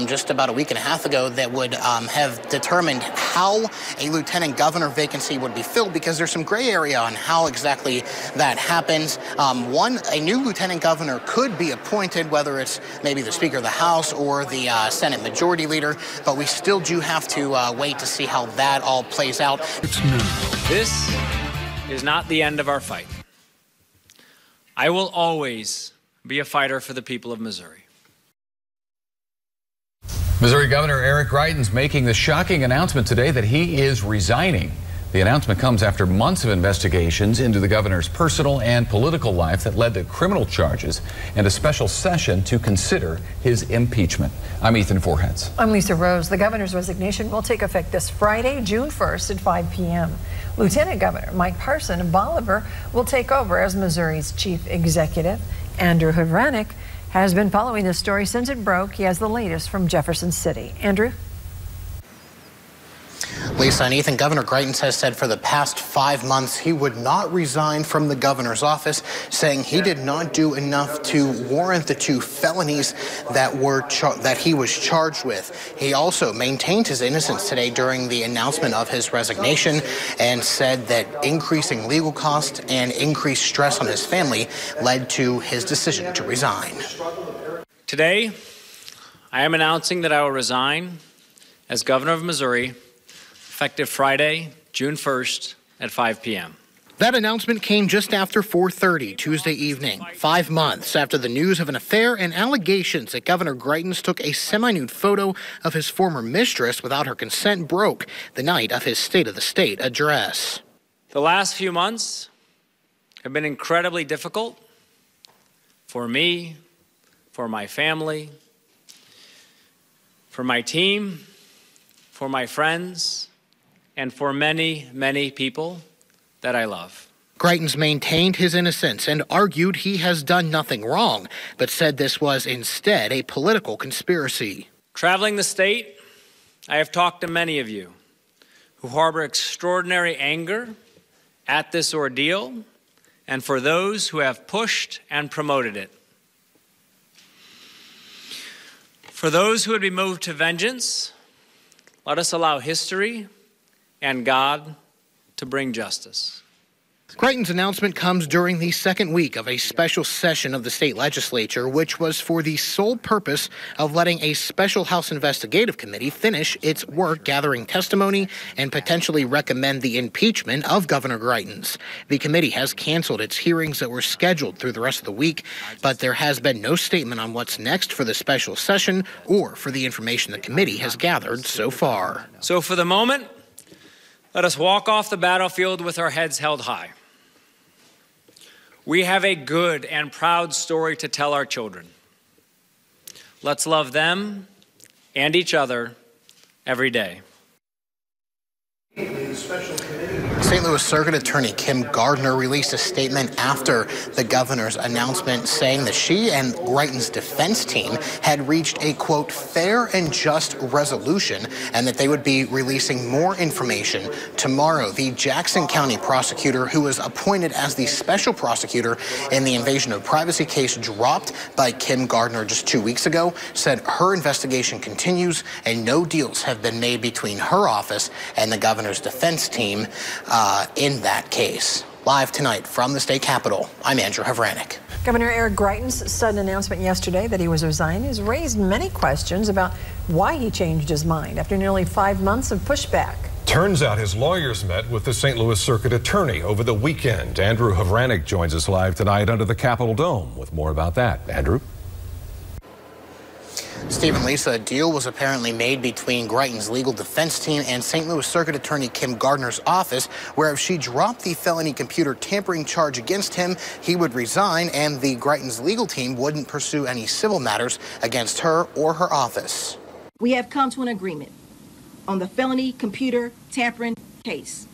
just about a week and a half ago that would have determined how a lieutenant governor vacancy would be filled, because there's some gray area on how exactly that happens. A new lieutenant governor could be appointed, whether it's maybe the Speaker of the House or the Senate Majority Leader, but we still do have to wait to see how that all plays out. This is not the end of our fight. I will always be a fighter for the people of Missouri. Missouri Governor Eric Greitens making the shocking announcement today that he is resigning. The announcement comes after months of investigations into the governor's personal and political life that led to criminal charges and a special session to consider his impeachment. I'm Ethan Forheads. I'm Lisa Rose. The governor's resignation will take effect this Friday, June 1st at 5 p.m. Lieutenant Governor Mike Parson of Bolivar will take over as Missouri's chief executive. Andrew Havranek has been following this story since it broke. He has the latest from Jefferson City. Andrew? Lisa and Ethan, Governor Greitens has said for the past 5 months he would not resign from the governor's office, saying he did not do enough to warrant the 2 felonies that he was charged with. He also maintained his innocence today during the announcement of his resignation and said that increasing legal costs and increased stress on his family led to his decision to resign. Today, I am announcing that I will resign as governor of Missouri effective Friday, June 1st at 5 p.m. That announcement came just after 4:30 Tuesday evening, 5 months after the news of an affair and allegations that Governor Greitens took a semi-nude photo of his former mistress without her consent broke the night of his State of the State address. The last few months have been incredibly difficult for me, for my family, for my team, for my friends, and for many, many people that I love. Greitens maintained his innocence and argued he has done nothing wrong, but said this was instead a political conspiracy. Traveling the state, I have talked to many of you who harbor extraordinary anger at this ordeal and for those who have pushed and promoted it. For those who would be moved to vengeance, let us allow history and God to bring justice. Greitens' announcement comes during the second week of a special session of the state legislature, which was for the sole purpose of letting a special House investigative committee finish its work gathering testimony and potentially recommend the impeachment of Governor Greitens. The committee has canceled its hearings that were scheduled through the rest of the week, but there has been no statement on what's next for the special session or for the information the committee has gathered so far. So for the moment, let us walk off the battlefield with our heads held high. We have a good and proud story to tell our children. Let's love them and each other every day. St. Louis Circuit Attorney Kim Gardner released a statement after the governor's announcement saying that she and Greitens' defense team had reached a, quote, fair and just resolution and that they would be releasing more information tomorrow. The Jackson County prosecutor, who was appointed as the special prosecutor in the invasion of privacy case dropped by Kim Gardner just 2 weeks ago, said her investigation continues and no deals have been made between her office and the governor's defense team in that case. Live tonight from the state capitol, I'm Andrew Havranek. Governor Eric Greitens' sudden announcement yesterday that he was resigning has raised many questions about why he changed his mind after nearly 5 months of pushback. Turns out his lawyers met with the St. Louis Circuit Attorney over the weekend. Andrew Havranek joins us live tonight under the Capitol Dome with more about that. Andrew? Steve and Lisa, a deal was apparently made between Greitens' legal defense team and St. Louis Circuit Attorney Kim Gardner's office, where if she dropped the felony computer tampering charge against him, he would resign and the Greitens' legal team wouldn't pursue any civil matters against her or her office. We have come to an agreement on the felony computer tampering case.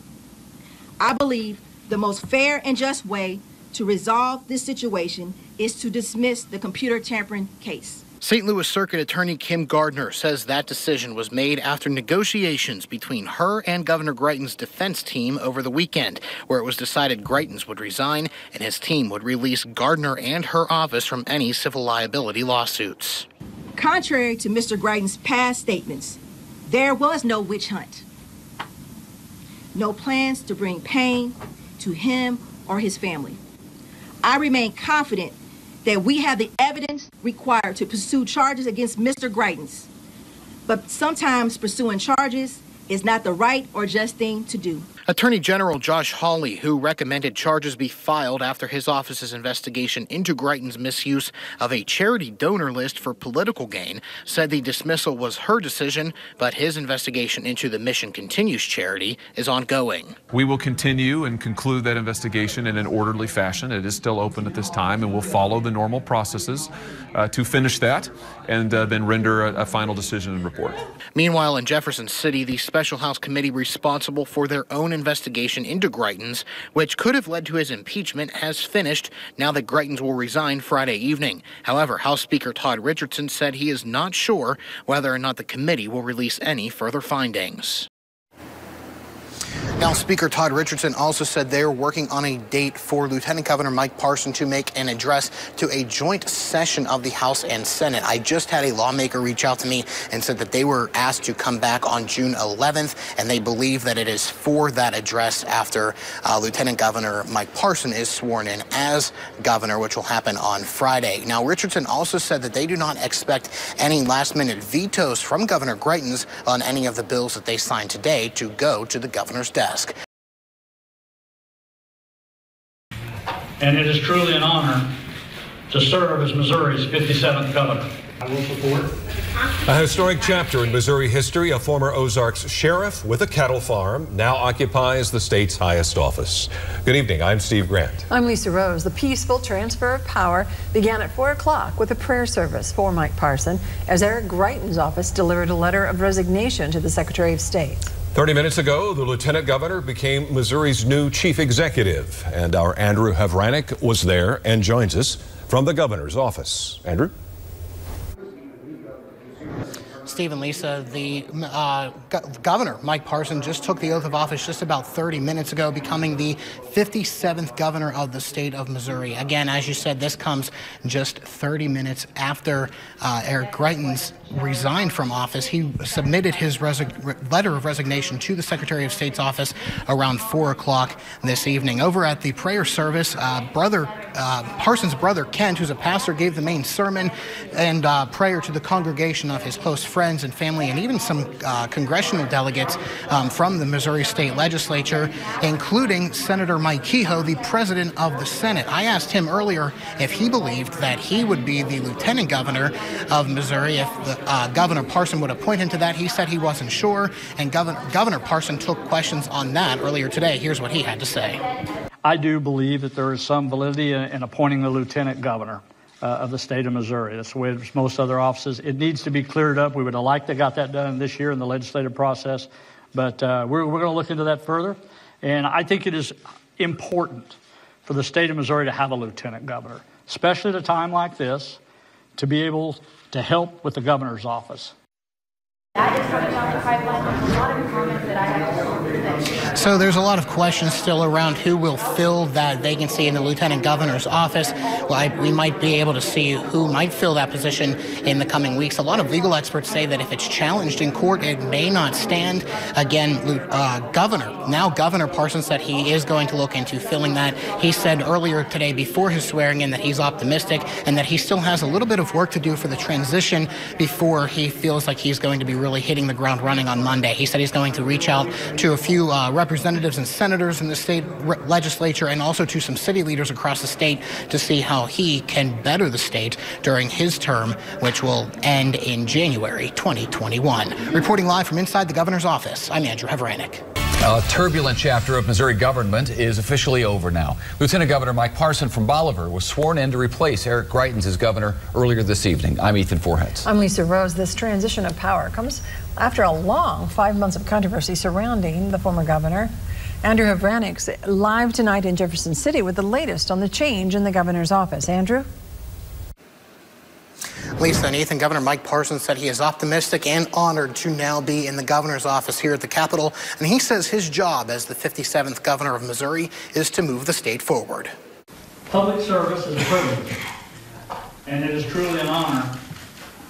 I believe the most fair and just way to resolve this situation is to dismiss the computer tampering case. St. Louis Circuit Attorney Kim Gardner says that decision was made after negotiations between her and Governor Greitens' defense team over the weekend, where it was decided Greitens would resign and his team would release Gardner and her office from any civil liability lawsuits. Contrary to Mr. Greitens' past statements, there was no witch hunt. No plans to bring pain to him or his family. I remain confident that we have the evidence required to pursue charges against Mr. Greitens. But sometimes pursuing charges is not the right or just thing to do. Attorney General Josh Hawley, who recommended charges be filed after his office's investigation into Greitens' misuse of a charity donor list for political gain, said the dismissal was her decision, but his investigation into the Mission Continues charity is ongoing. We will continue and conclude that investigation in an orderly fashion. It is still open at this time, and we'll follow the normal processes to finish that and then render a final decision and report. Meanwhile, in Jefferson City, the Special House Committee responsible for their own investigation into Greitens, which could have led to his impeachment, has finished now that Greitens will resign Friday evening. However, House Speaker Todd Richardson said he is not sure whether or not the committee will release any further findings. Now, Speaker Todd Richardson also said they're working on a date for Lieutenant Governor Mike Parson to make an address to a joint session of the House and Senate. I just had a lawmaker reach out to me and said that they were asked to come back on June 11th, and they believe that it is for that address after Lieutenant Governor Mike Parson is sworn in as governor, which will happen on Friday. Now, Richardson also said that they do not expect any last-minute vetoes from Governor Greitens on any of the bills that they signed today to go to the governor's desk. And it is truly an honor to serve as Missouri's 57th governor. I will support. A historic chapter in Missouri history. A former Ozarks sheriff with a cattle farm now occupies the state's highest office. Good evening. I'm Steve Grant. I'm Lisa Rose. The peaceful transfer of power began at 4 o'clock with a prayer service for Mike Parson as Eric Greitens' office delivered a letter of resignation to the Secretary of State. 30 minutes ago, the lieutenant governor became Missouri's new chief executive, and our Andrew Havranek was there and joins us from the governor's office. Andrew? Steve and Lisa, the governor, Mike Parson, just took the oath of office just about 30 minutes ago, becoming the 57th governor of the state of Missouri. Again, as you said, this comes just 30 minutes after Eric Greitens resigned from office. He submitted his letter of resignation to the Secretary of State's office around 4 o'clock this evening. Over at the prayer service, Parson's brother, Kent, who's a pastor, gave the main sermon and prayer to the congregation of his close friends and family, and even some congressional delegates from the Missouri State Legislature, including Senator Mike Kehoe, the president of the Senate. I asked him earlier if he believed that he would be the lieutenant governor of Missouri if Governor Parson would appoint him to that. He said he wasn't sure, and Governor Parson took questions on that earlier today. Here's what he had to say. I do believe that there is some validity in appointing the lieutenant governor of the state of Missouri. That's the way it's most other offices. It needs to be cleared up. We would have liked to got that done this year in the legislative process, but we're going to look into that further. And I think it is important for the state of Missouri to have a lieutenant governor, especially at a time like this, to be able to help with the governor's office. That is coming down the pipeline. There's a lot of comments that I have to go through today. So there's a lot of questions still around who will fill that vacancy in the lieutenant governor's office. Well, we might be able to see who might fill that position in the coming weeks. A lot of legal experts say that if it's challenged in court, it may not stand. Again, Governor Parson said he is going to look into filling that. He said earlier today before his swearing in that he's optimistic and that he still has a little bit of work to do for the transition before he feels like he's going to be really hitting the ground running on Monday. He said he's going to reach out to a few representatives and senators in the state legislature and also to some city leaders across the state to see how he can better the state during his term, which will end in January 2021. Reporting live from inside the governor's office, I'm Andrew Havranek. A turbulent chapter of Missouri government is officially over now. Lieutenant Governor Mike Parson from Bolivar was sworn in to replace Eric Greitens as governor earlier this evening. I'm Ethan Forheads. I'm Lisa Rose. This transition of power comes after a long 5 months of controversy surrounding the former governor. Andrew Havranek's live tonight in Jefferson City with the latest on the change in the governor's office. Andrew? Lisa and Ethan, Governor Mike Parson said he is optimistic and honored to now be in the governor's office here at the Capitol, and he says his job as the 57th governor of Missouri is to move the state forward. Public service is a privilege, and it is truly an honor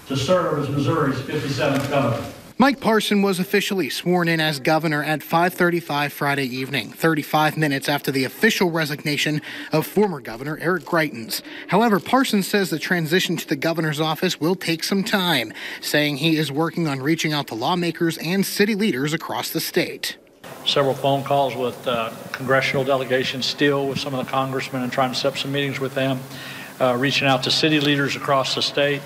to serve as Missouri's 57th governor. Mike Parson was officially sworn in as governor at 5:35 Friday evening, 35 minutes after the official resignation of former Governor Eric Greitens. However, Parson says the transition to the governor's office will take some time, saying he is working on reaching out to lawmakers and city leaders across the state. Several phone calls with congressional delegations still with some of the congressmen and trying to set up some meetings with them, reaching out to city leaders across the state.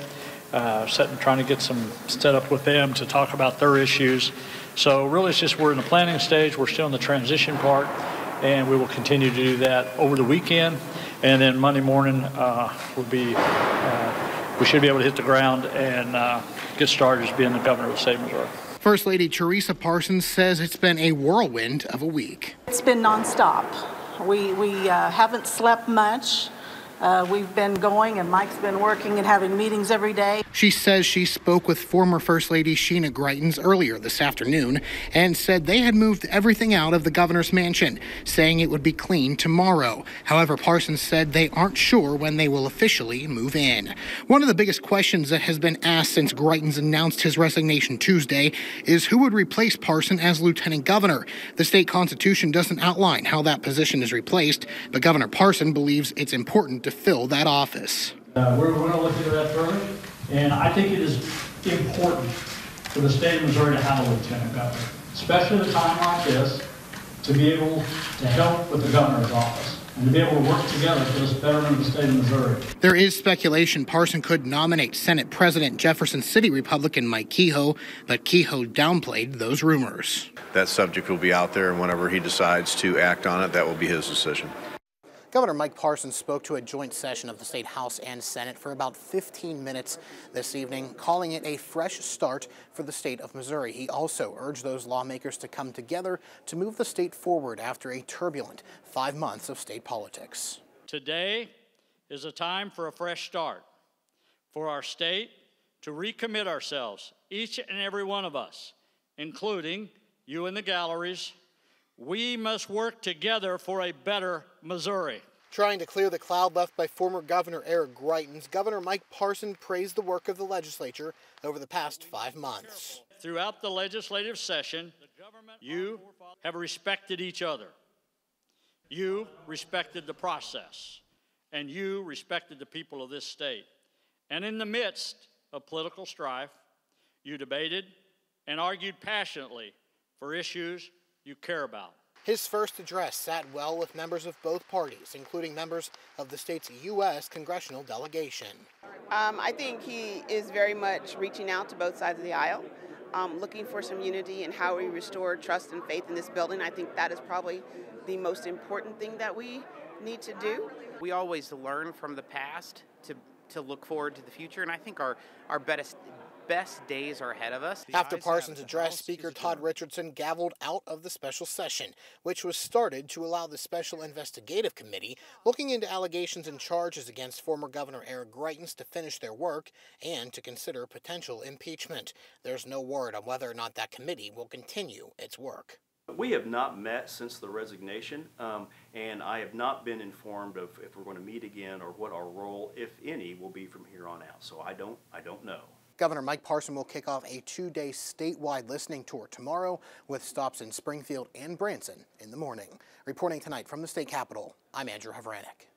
Trying to get some set up with them to talk about their issues. So really it's just we're in the planning stage, we're still in the transition part, and we will continue to do that over the weekend. And then Monday morning we should be able to hit the ground and get started as being the governor of the state of Missouri. First Lady Teresa Parsons says it's been a whirlwind of a week. It's been nonstop. We haven't slept much. We've been going, and Mike's been working and having meetings every day. She says she spoke with former First Lady Sheena Greitens earlier this afternoon and said they had moved everything out of the governor's mansion, saying it would be clean tomorrow. However, Parsons said they aren't sure when they will officially move in. One of the biggest questions that has been asked since Greitens announced his resignation Tuesday is who would replace Parson as lieutenant governor. The state constitution doesn't outline how that position is replaced, but Governor Parson believes it's important to fill that office. We're going to look into that further, and I think it is important for the state of Missouri to have a lieutenant governor, especially at a time like this, to be able to help with the governor's office and to be able to work together for the betterment of the state of Missouri. There is speculation Parson could nominate Senate President Jefferson City Republican Mike Kehoe, but Kehoe downplayed those rumors. That subject will be out there, and whenever he decides to act on it, that will be his decision. Governor Mike Parsons spoke to a joint session of the State House and Senate for about 15 minutes this evening, calling it a fresh start for the state of Missouri. He also urged those lawmakers to come together to move the state forward after a turbulent 5 months of state politics. Today is a time for a fresh start, for our state to recommit ourselves, each and every one of us, including you in the galleries. We must work together for a better Missouri. Trying to clear the cloud left by former Governor Eric Greitens, Governor Mike Parson praised the work of the legislature over the past 5 months. Throughout the legislative session, you have respected each other. You respected the process, and you respected the people of this state. And in the midst of political strife, you debated and argued passionately for issues you care about. His first address sat well with members of both parties, including members of the state's U.S. congressional delegation. I think he is very much reaching out to both sides of the aisle, looking for some unity in how we restore trust and faith in this building. I think that is probably the most important thing that we need to do. We always learn from the past to look forward to the future, and I think our best days are ahead of us. After Parsons' address, Speaker Todd Richardson gavelled out of the special session, which was started to allow the Special Investigative Committee looking into allegations and charges against former Governor Eric Greitens to finish their work and to consider potential impeachment. There's no word on whether or not that committee will continue its work. We have not met since the resignation, and I have not been informed of if we're going to meet again or what our role, if any, will be from here on out. So I don't know. Governor Mike Parson will kick off a 2-day statewide listening tour tomorrow with stops in Springfield and Branson in the morning. Reporting tonight from the state capitol, I'm Andrew Havranek.